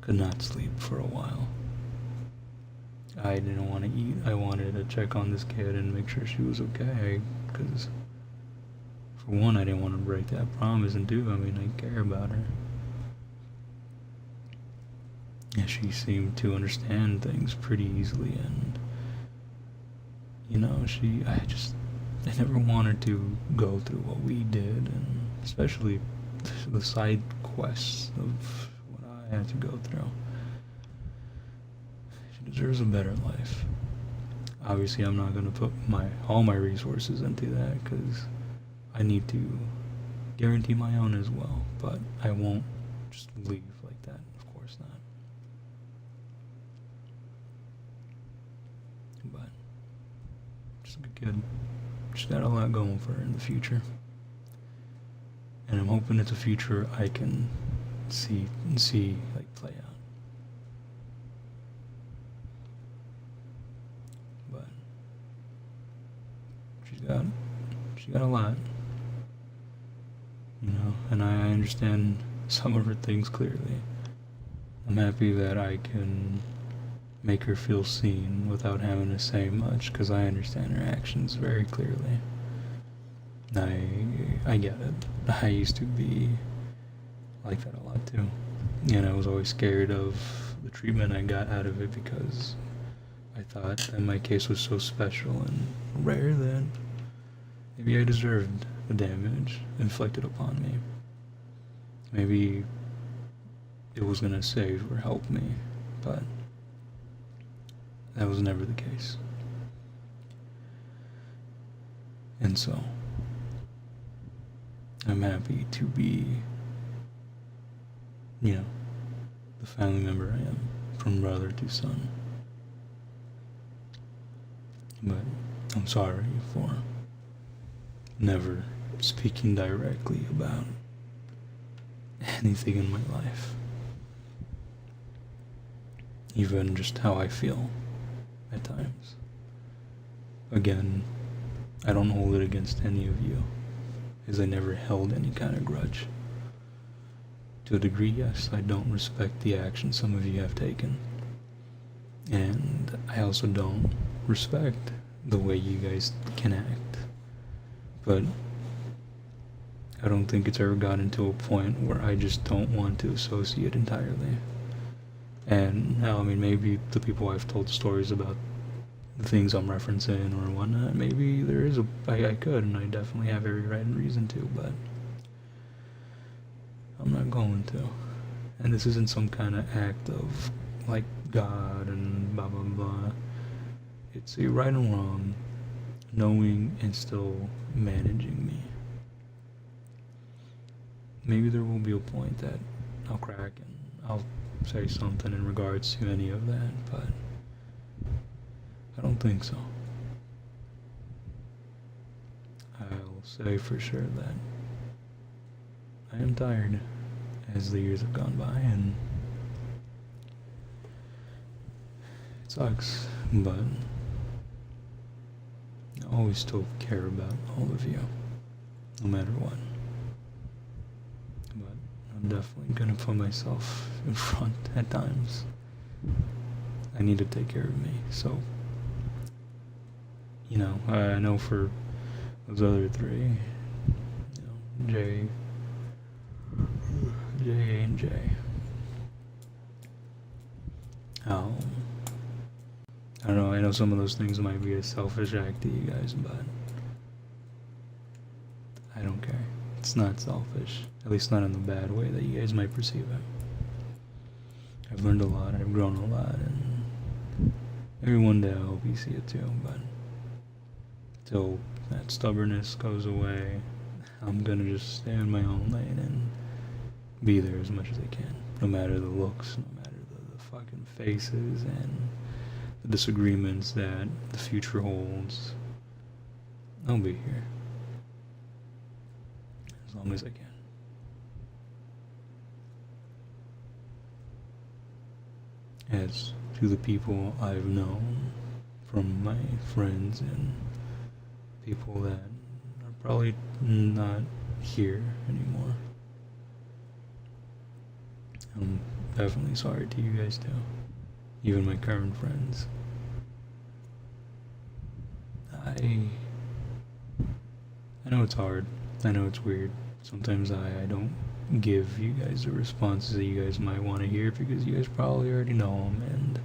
could not sleep for a while. I didn't want to eat. I wanted to check on this kid and make sure she was okay, because for one, I didn't want to break that promise, and two, I mean, I care about her. Yeah, she seemed to understand things pretty easily, and, you know, I never wanted to go through what we did, and especially the side quests of what I had to go through. She deserves a better life. Obviously, I'm not going to put all my resources into that, because I need to guarantee my own as well, but I won't just leave like that, of course not. But just a good kid. She's got a lot going for her in the future. And I'm hoping it's a future I can see like play out. But she's got a lot. You know, and I understand some of her things clearly. I'm happy that I can make her feel seen without having to say much, because I understand her actions very clearly. I get it. I used to be like that a lot too. And I was always scared of the treatment I got out of it, because I thought that my case was so special and rare that maybe I deserved the damage inflicted upon me. Maybe it was gonna save or help me, but that was never the case. And so, I'm happy to be, you know, the family member I am, from brother to son. But I'm sorry for never speaking directly about anything in my life. Even just how I feel at times. Again, I don't hold it against any of you, as I never held any kind of grudge. To a degree, yes, I don't respect the action some of you have taken. And I also don't respect the way you guys can act. But I don't think it's ever gotten to a point where I just don't want to associate entirely. And now, I mean, maybe the people I've told stories about, the things I'm referencing or whatnot, maybe there is I could, and I definitely have every right and reason to, but I'm not going to. And this isn't some kind of act of, like, God and blah blah blah. It's a right and wrong, knowing and still managing me. Maybe there will be a point that I'll crack and I'll say something in regards to any of that, but I don't think so. I'll say for sure that I am tired as the years have gone by, and it sucks, but I always still care about all of you, no matter what. But I'm definitely gonna put myself in front at times. I need to take care of me. So, I know for those other three, J, and J. Um, I don't know. I know some of those things might be a selfish act to you guys, but I don't care. It's not selfish. At least not in the bad way that you guys might perceive it. I've learned a lot. I've grown a lot, and maybe one day I hope you see it too. But till that stubbornness goes away, I'm gonna just stay in my own lane and be there as much as I can, no matter the looks, no matter the fucking faces and the disagreements that the future holds. I'll be here as long as I can. As to the people I've known, from my friends and people that are probably not here anymore, I'm definitely sorry to you guys too. Even my current friends. I know it's hard. I know it's weird. Sometimes I don't give you guys the responses that you guys might want to hear because you guys probably already know them, and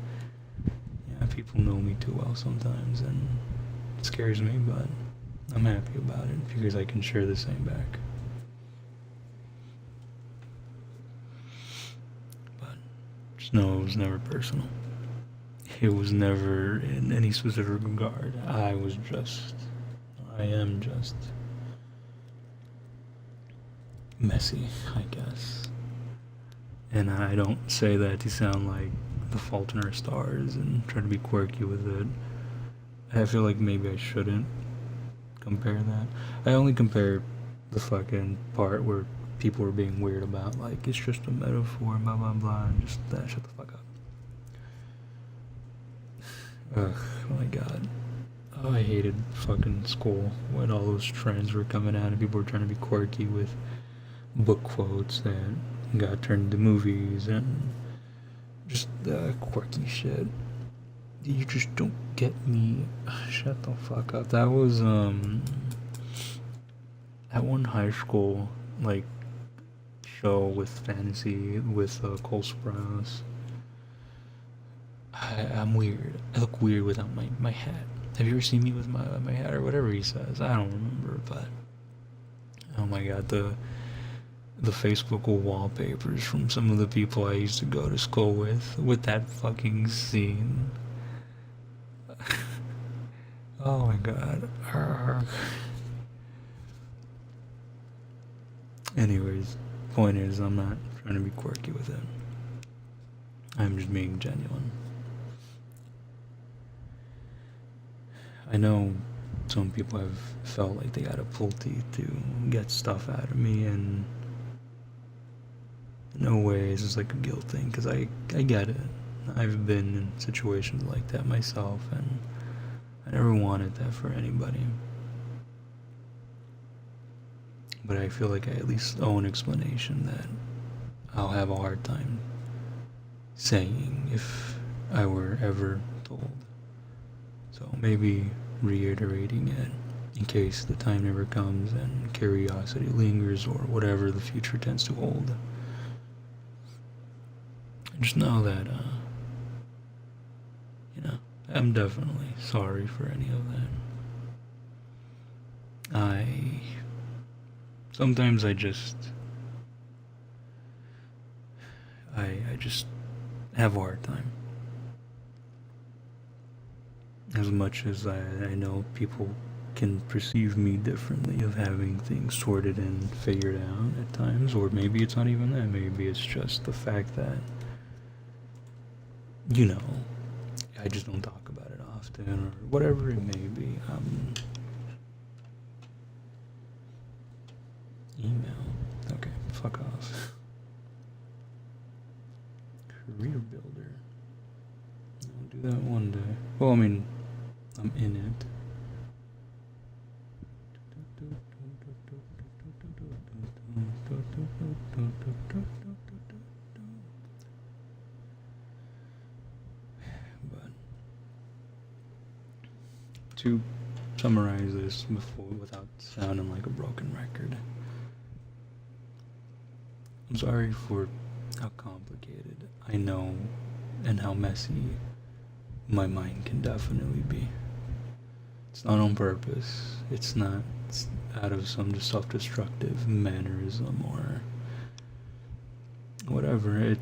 yeah, people know me too well sometimes, and it scares me, but I'm happy about it because I can share the same back. But just know it was never personal. It was never in any specific regard. I am just messy, I guess. And I don't say that to sound like The Fault in Our Stars and try to be quirky with it. I feel like maybe I shouldn't compare that. I only compare the fucking part where people were being weird about, like, it's just a metaphor, blah blah blah, and just that, shut the fuck up. Ugh, my god. Oh, I hated fucking school when all those trends were coming out and people were trying to be quirky with book quotes that got turned into movies and just quirky shit. You just don't get me. Shut the fuck up. That was at one high school like show with fantasy with Cole Sprouse. I'm weird. I look weird without my hat. Have you ever seen me with my hat or whatever he says? I don't remember, but oh my god, the Facebook wallpapers from some of the people I used to go to school with that fucking scene. Oh my god. Anyways, point is, I'm not trying to be quirky with it. I'm just being genuine. I know some people have felt like they gotta pull teeth to get stuff out of me, and in no way is this like a guilt thing, because I get it. I've been in situations like that myself, and I never wanted that for anybody. But I feel like I at least owe an explanation that I'll have a hard time saying if I were ever told. So maybe reiterating it in case the time never comes and curiosity lingers or whatever the future tends to hold. Just know that, I'm definitely sorry for any of that. Sometimes I just have a hard time. As much as I know people can perceive me differently of having things sorted and figured out at times, or maybe it's not even that, maybe it's just the fact that, I just don't talk about it often, or whatever it may be. Email. Okay, fuck off. Career builder. I'll do that one day. Well, I mean, I'm in it. But to summarize this before without sounding like a broken record, I'm sorry for how complicated I know and how messy my mind can definitely be. It's not on purpose. It's not out of some self-destructive mannerism or whatever. I'm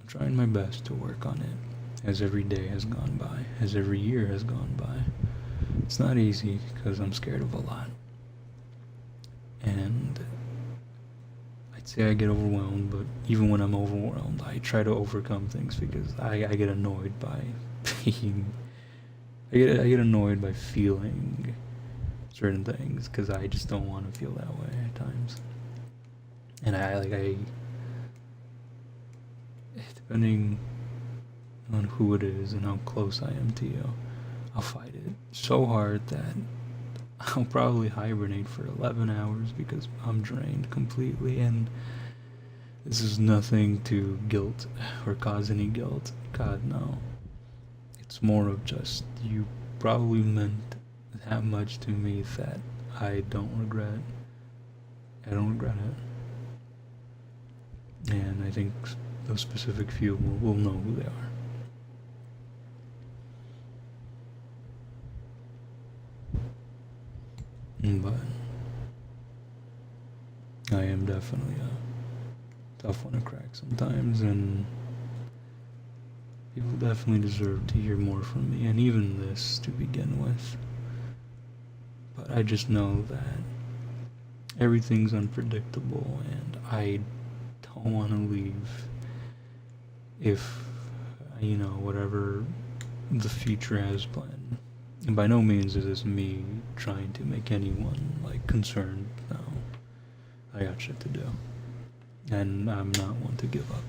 trying my best to work on it as every day has gone by, as every year has gone by. It's not easy because I'm scared of a lot. And I'd say I get overwhelmed, but even when I'm overwhelmed, I try to overcome things because I get annoyed by being. I get annoyed by feeling certain things because I just don't want to feel that way at times. And depending on who it is and how close I am to you, I'll fight it so hard that I'll probably hibernate for 11 hours because I'm drained completely, and this is nothing to guilt or cause any guilt. God, no. It's more of just, you probably meant that much to me that I don't regret. I don't regret it. And I think those specific few will know who they are. But I am definitely a tough one to crack sometimes, and people definitely deserve to hear more from me, and even this to begin with. But I just know that everything's unpredictable, and I don't want to leave if, whatever the future has planned. And by no means is this me trying to make anyone, concerned. No. I got shit to do. And I'm not one to give up.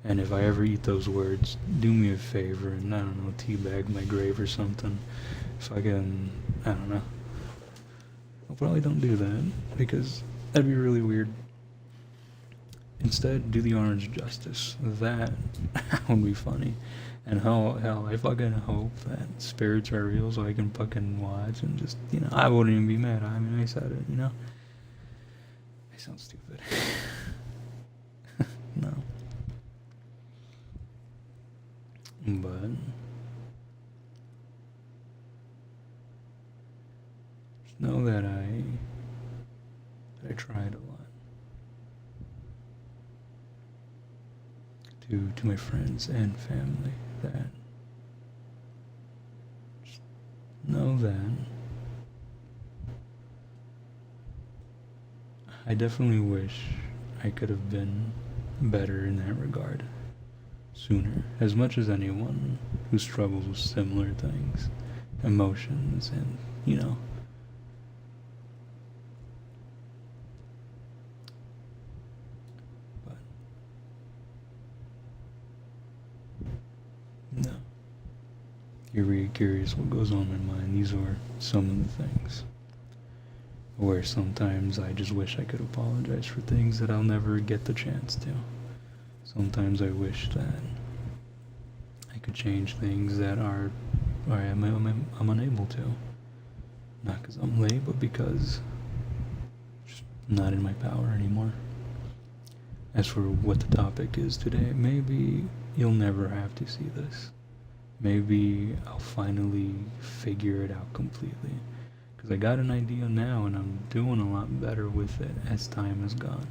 And if I ever eat those words, do me a favor and, I don't know, teabag my grave or something. I don't know. I probably don't do that, because that'd be really weird. Instead, do the orange justice. That would be funny. And hell, I fucking hope that spirits are real so I can fucking watch and just, I wouldn't even be mad. I mean, I said it, I sound stupid. No. But just know that I tried a lot. To my friends and family, that just know that I definitely wish I could have been better in that regard sooner, as much as anyone who struggles with similar things, emotions, and but no. You're really curious what goes on in my mind. These are some of the things where sometimes I just wish I could apologize for things that I'll never get the chance to. Sometimes I wish that I could change things that I'm unable to. Not because I'm late, but because it's just not in my power anymore. As for what the topic is today, maybe you'll never have to see this. Maybe I'll finally figure it out completely. Because I got an idea now, and I'm doing a lot better with it as time has gone.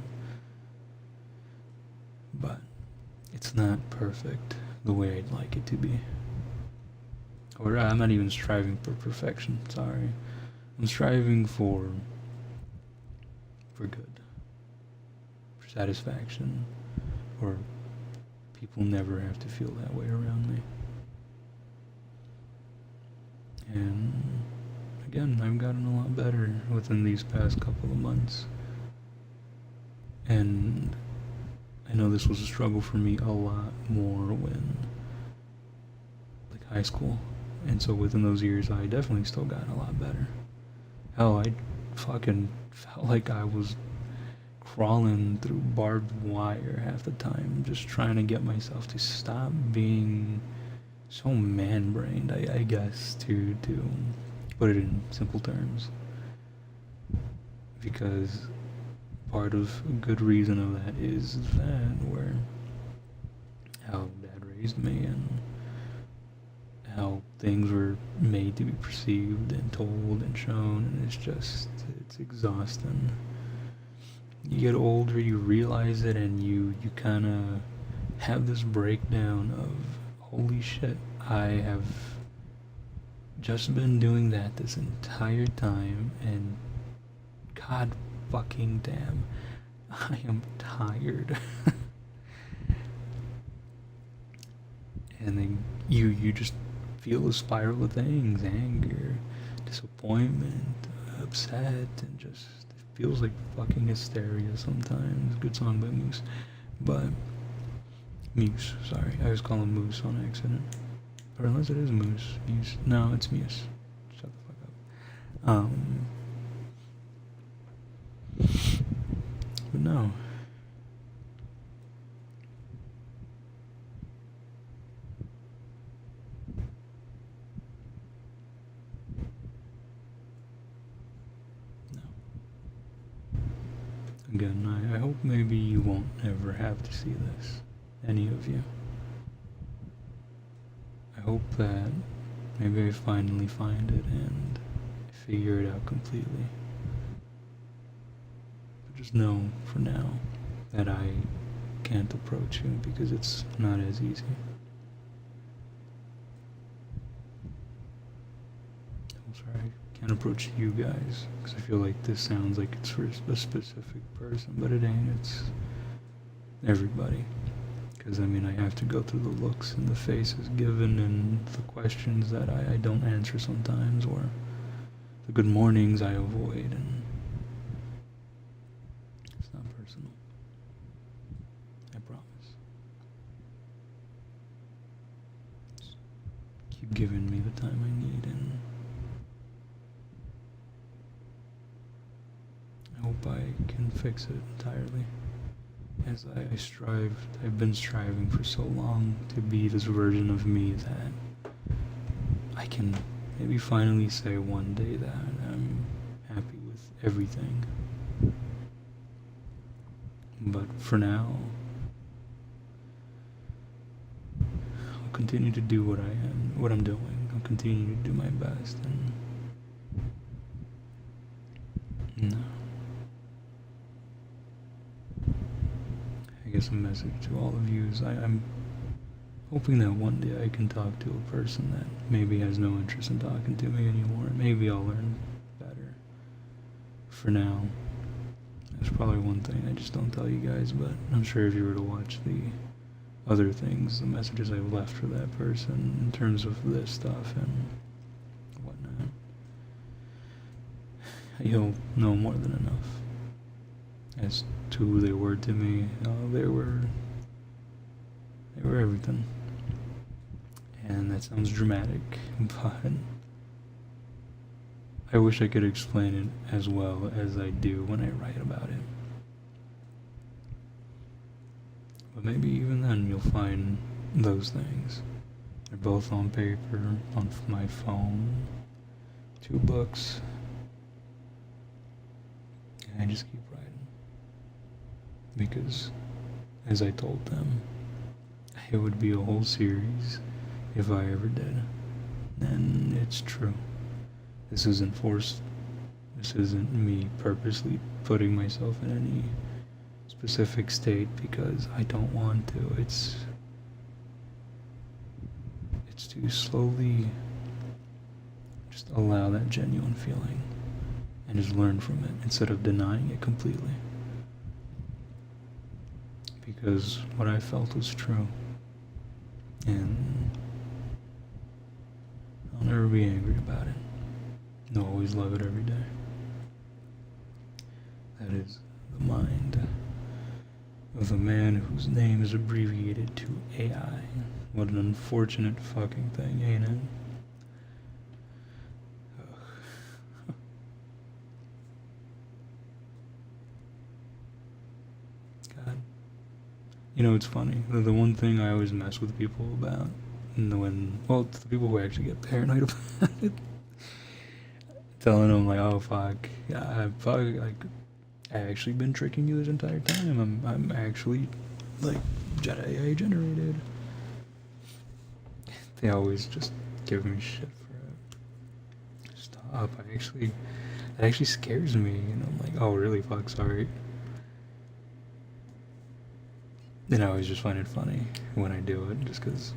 But it's not perfect the way I'd like it to be. Or I'm not even striving for perfection, sorry. I'm striving for good. For satisfaction. Or people never have to feel that way around me. And again, I've gotten a lot better within these past couple of months. And I know this was a struggle for me a lot more when, high school. And so within those years, I definitely still got a lot better. Hell, I fucking felt like I was crawling through barbed wire half the time, just trying to get myself to stop being so man-brained, I guess, to put it in simple terms. Because part of a good reason of that is that where how dad raised me and how things were made to be perceived and told and shown, and it's exhausting. You get older, you realize it, and you kind of have this breakdown of, holy shit, I have just been doing that this entire time, and god fucking damn, I am tired. And then you just feel a spiral of things, anger, disappointment, upset, and just it feels like fucking hysteria sometimes. Good song by Moose. But Muse, sorry. I always call him Moose on accident. Or unless it is Moose. Muse. No, it's Muse. Shut the fuck up. But no. Again, I hope maybe you won't ever have to see this, any of you. I hope that maybe I finally find it and figure it out completely. But just know, for now, that I can't approach you because it's not as easy. I'm sorry, I can't approach you guys because I feel like this sounds like it's for a specific person, but it ain't. It's everybody. Because, I mean, I have to go through the looks and the faces given and the questions that I don't answer sometimes, or the good mornings I avoid, and it's not personal. I promise. Just keep giving me the time I need, and I hope I can fix it entirely. As I've been striving for so long to be this version of me that I can maybe finally say one day that I'm happy with everything. But for now, I'll continue to do what I'm doing. I'll continue to do my best, and no. I guess a message to all of you is I'm hoping that one day I can talk to a person that maybe has no interest in talking to me anymore. Maybe I'll learn better. For now, there's probably one thing I just don't tell you guys, but I'm sure if you were to watch the other things, the messages I've left for that person in terms of this stuff and whatnot, you'll know more than enough as to who they were to me. They were everything. And that sounds dramatic, but I wish I could explain it as well as I do when I write about it. But maybe even then you'll find those things. They're both on paper, on my phone, 2 books, and I just keep writing. Because, as I told them, it would be a whole series if I ever did. And it's true. This isn't forced. This isn't me purposely putting myself in any specific state because I don't want to. It's to slowly just allow that genuine feeling and just learn from it instead of denying it completely. Because what I felt was true. And I'll never be angry about it. I'll always love it every day. That is the mind of a man whose name is abbreviated to AI. What an unfortunate fucking thing, ain't it? You know, it's funny. The one thing I always mess with people about, and when, well, it's the people who actually get paranoid about it, telling them like, oh fuck, yeah, fuck, like, I actually been tricking you this entire time. I'm actually like AI generated. They always just give me shit for it. Stop. It actually scares me, and I'm like, oh really? Fuck, sorry. And I always just find it funny when I do it, just because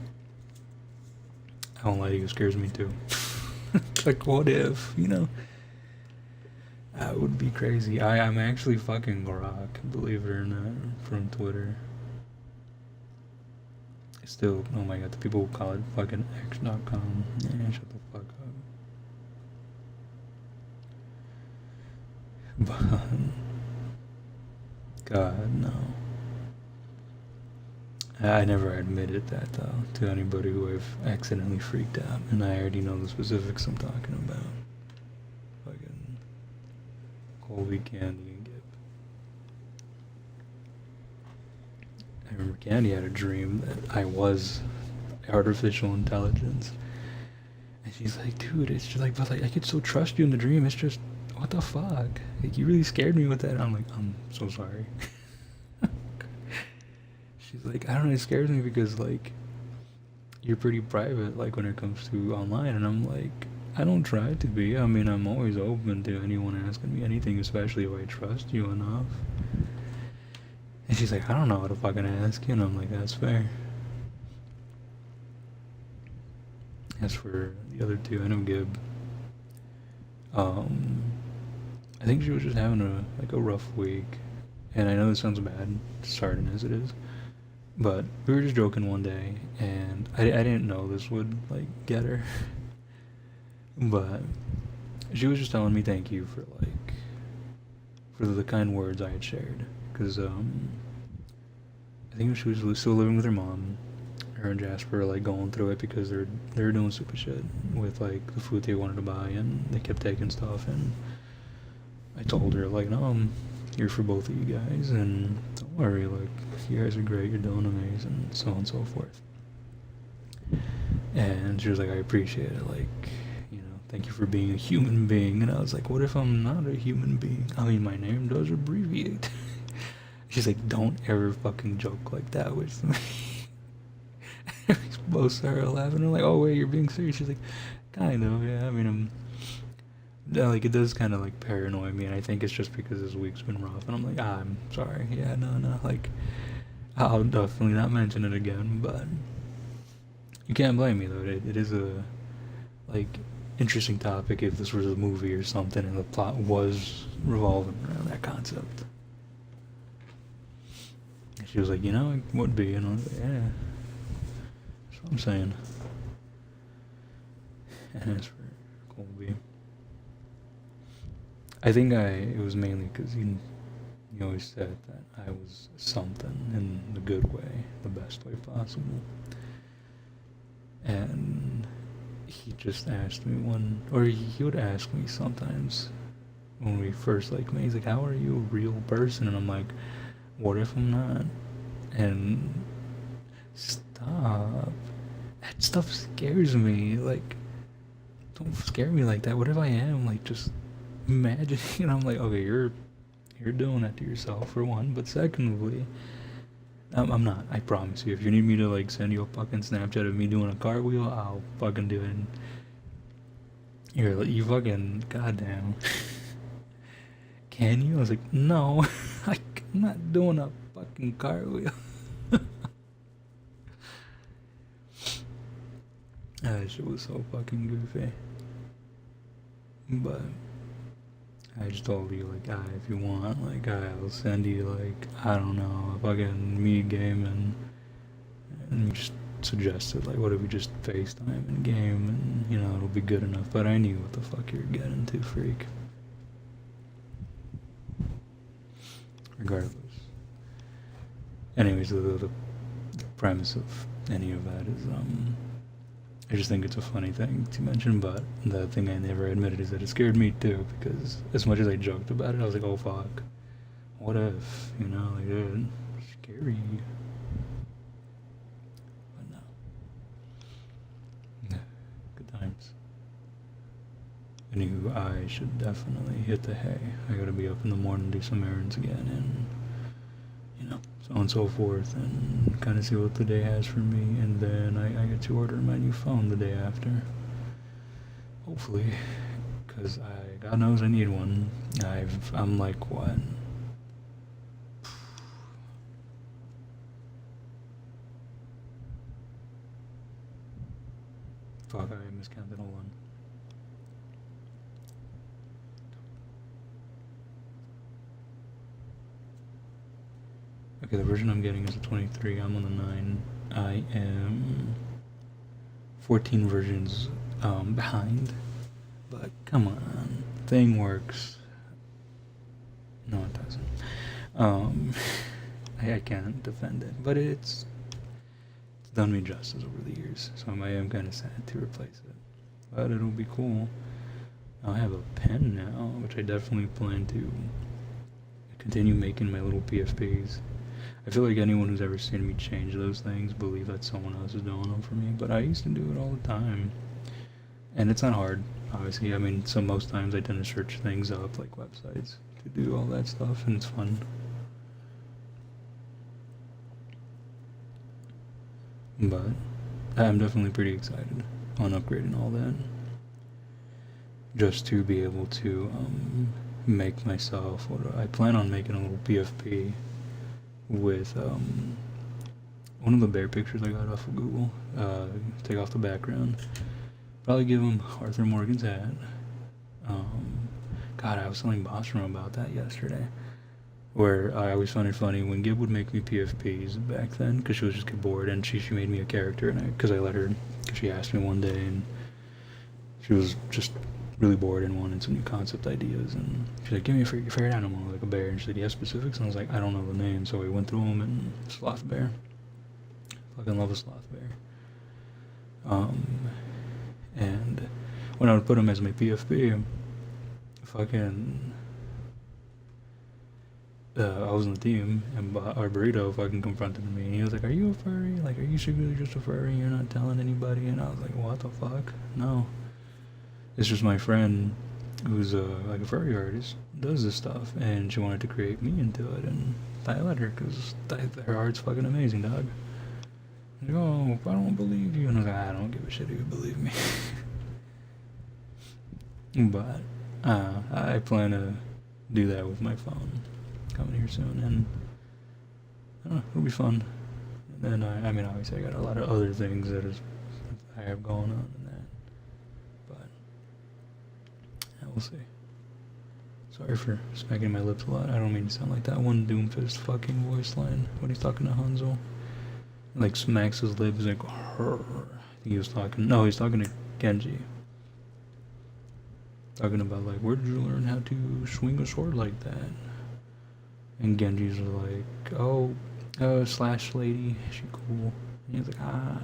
I won't lie to you, it scares me too. Like, what if, you know? That would be crazy. I'm actually fucking Grok, believe it or not, from Twitter. Still, oh my god, the people who call it fucking X.com. Yeah, shut the fuck up. But, God, no. I never admitted that, though, to anybody who I've accidentally freaked out, and I already know the specifics I'm talking about. Fucking Colby, Candy, and Gib. I remember Candy had a dream that I was artificial intelligence. And she's like, dude, it's just like, but like, I could still trust you in the dream. It's just, what the fuck? Like, you really scared me with that. And I'm like, I'm so sorry. She's like, I don't know, it scares me because, like, you're pretty private, like, when it comes to online. And I'm like, I don't try to be. I mean, I'm always open to anyone asking me anything, especially if I trust you enough. And she's like, I don't know how to fucking ask you. And I'm like, that's fair. As for the other two, I know Gib. I think she was just having a rough week. And I know this sounds bad, starting as it is. But we were just joking one day, and I didn't know this would, like, get her. But she was just telling me thank you for, like, for the kind words I had shared. Because, I think she was still living with her mom. Her and Jasper are, like, going through it because they're doing stupid shit with, like, the food they wanted to buy, and they kept taking stuff, and I told her, like, no, I'm here for both of you guys, and don't worry, like, you guys are great, you're doing amazing, so on and so forth. And she was like, I appreciate it, like, you know, thank you for being a human being. And I was like, what if I'm not a human being? I mean, my name does abbreviate. She's like, don't ever fucking joke like that with me. We both started laughing. I'm like, oh wait, you're being serious? She's like, kind of, yeah, I mean, like, it does kind of, like, paranoid me, and I think it's just because this week's been rough, and I'm like, I'm sorry, yeah, no, like, I'll definitely not mention it again, but you can't blame me, though. It is a, like, interesting topic if this was a movie or something, and the plot was revolving around that concept. And she was like, you know, it would be, and I was like, yeah, that's what I'm saying. And as for Colby, I think it was mainly because he always said that I was something in the good way, the best way possible. And he just asked me he would ask me sometimes when we first, like, met, he's like, how are you a real person? And I'm like, what if I'm not? And stop. That stuff scares me. Like, don't scare me like that. What if I am? Like, just imagine, you know, I'm like, okay, you're doing that to yourself, for one, but secondly, I'm not, I promise you. If you need me to, like, send you a fucking Snapchat of me doing a cartwheel, I'll fucking do it. You're like, you fucking, goddamn. Can you? I was like, no, I'm not doing a fucking cartwheel. That shit was so fucking goofy. But I just told you, like, if you want, like, I'll send you, like, I don't know, a fucking me game, and you just suggested, like, what if we just FaceTime and game, and, you know, it'll be good enough. But I knew what the fuck you were getting to, freak. Regardless. Anyways, the premise of any of that is, I just think it's a funny thing to mention, but the thing I never admitted is that it scared me too, because as much as I joked about it, I was like, oh fuck, what if, you know, like, dude, scary. Anywho, I should definitely hit the hay. I gotta be up in the morning, do some errands again, and so on and so forth, and kind of see what the day has for me, and then I get to order my new phone the day after. Hopefully, because God knows I need one. I'm like, what? Fuck, I miscounted, hold on. Okay, the version I'm getting is a 23, I'm on the 9. I am 14 versions behind, but come on, thing works. No, it doesn't. I can't defend it, but it's done me justice over the years, so I am kind of sad to replace it, but it'll be cool. I have a pen now, which I definitely plan to continue making my little PFPs. I feel like anyone who's ever seen me change those things believe that someone else is doing them for me, but I used to do it all the time. And it's not hard, obviously. I mean, most times I tend to search things up, like websites, to do all that stuff, and it's fun. But I'm definitely pretty excited on upgrading all that. Just to be able to make myself, I plan on making a little PFP with one of the bear pictures I got off of Google. Take off the background. Probably give him Arthur Morgan's hat. God, I was telling Bostrom about that yesterday. Where I always found it funny when Gib would make me PFPs back then, because she was just get bored, and she made me a character, and because I let her, because she asked me one day, and she was just really bored and wanted some new concept ideas, and she's like, give me a favorite animal, like a bear, and she said, you have specifics? And I was like, I don't know the name, so we went through them, and sloth bear. Fucking love a sloth bear. And when I would put him as my PFP, fucking, I was on the team, and our burrito fucking confronted me, and he was like, are you a furry? Like, are you secretly just a furry? You're not telling anybody? And I was like, what the fuck? No. It's just my friend who's like a furry artist, does this stuff, and she wanted to create me into it, and I let her, because her art's fucking amazing, dog. Like, oh, I don't believe you. And I was like, I don't give a shit if you believe me. But I plan to do that with my phone coming here soon, and I don't know, it'll be fun. And then I mean, obviously I got a lot of other things that I have going on in that, but yeah, we'll see. Sorry for smacking my lips a lot. I don't mean to sound like that one Doomfist fucking voice line when he's talking to Hanzo. Like smacks his lips like, Hurr. I think he was talking, no, he's talking to Genji. Talking about like, where did you learn how to swing a sword like that? And Genji's like, oh, Slash lady, she cool. And he's like, ah.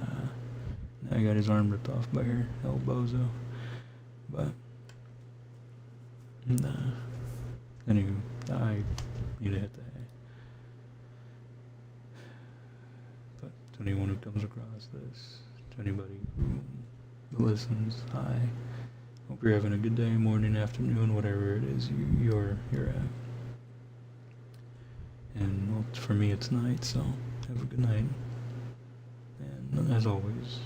Now he got his arm ripped off by her, El Bozo. But, nah. Anywho, I need to hit the hay. But to anyone who comes across this, to anybody who listens, hi. Hope you're having a good day, morning, afternoon, whatever it is you're at. And well, for me it's night, so have a good night. And as always,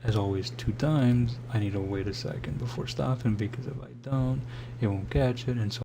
as always 2 times, I need to wait a second before stopping, because if I don't, it won't catch it, and so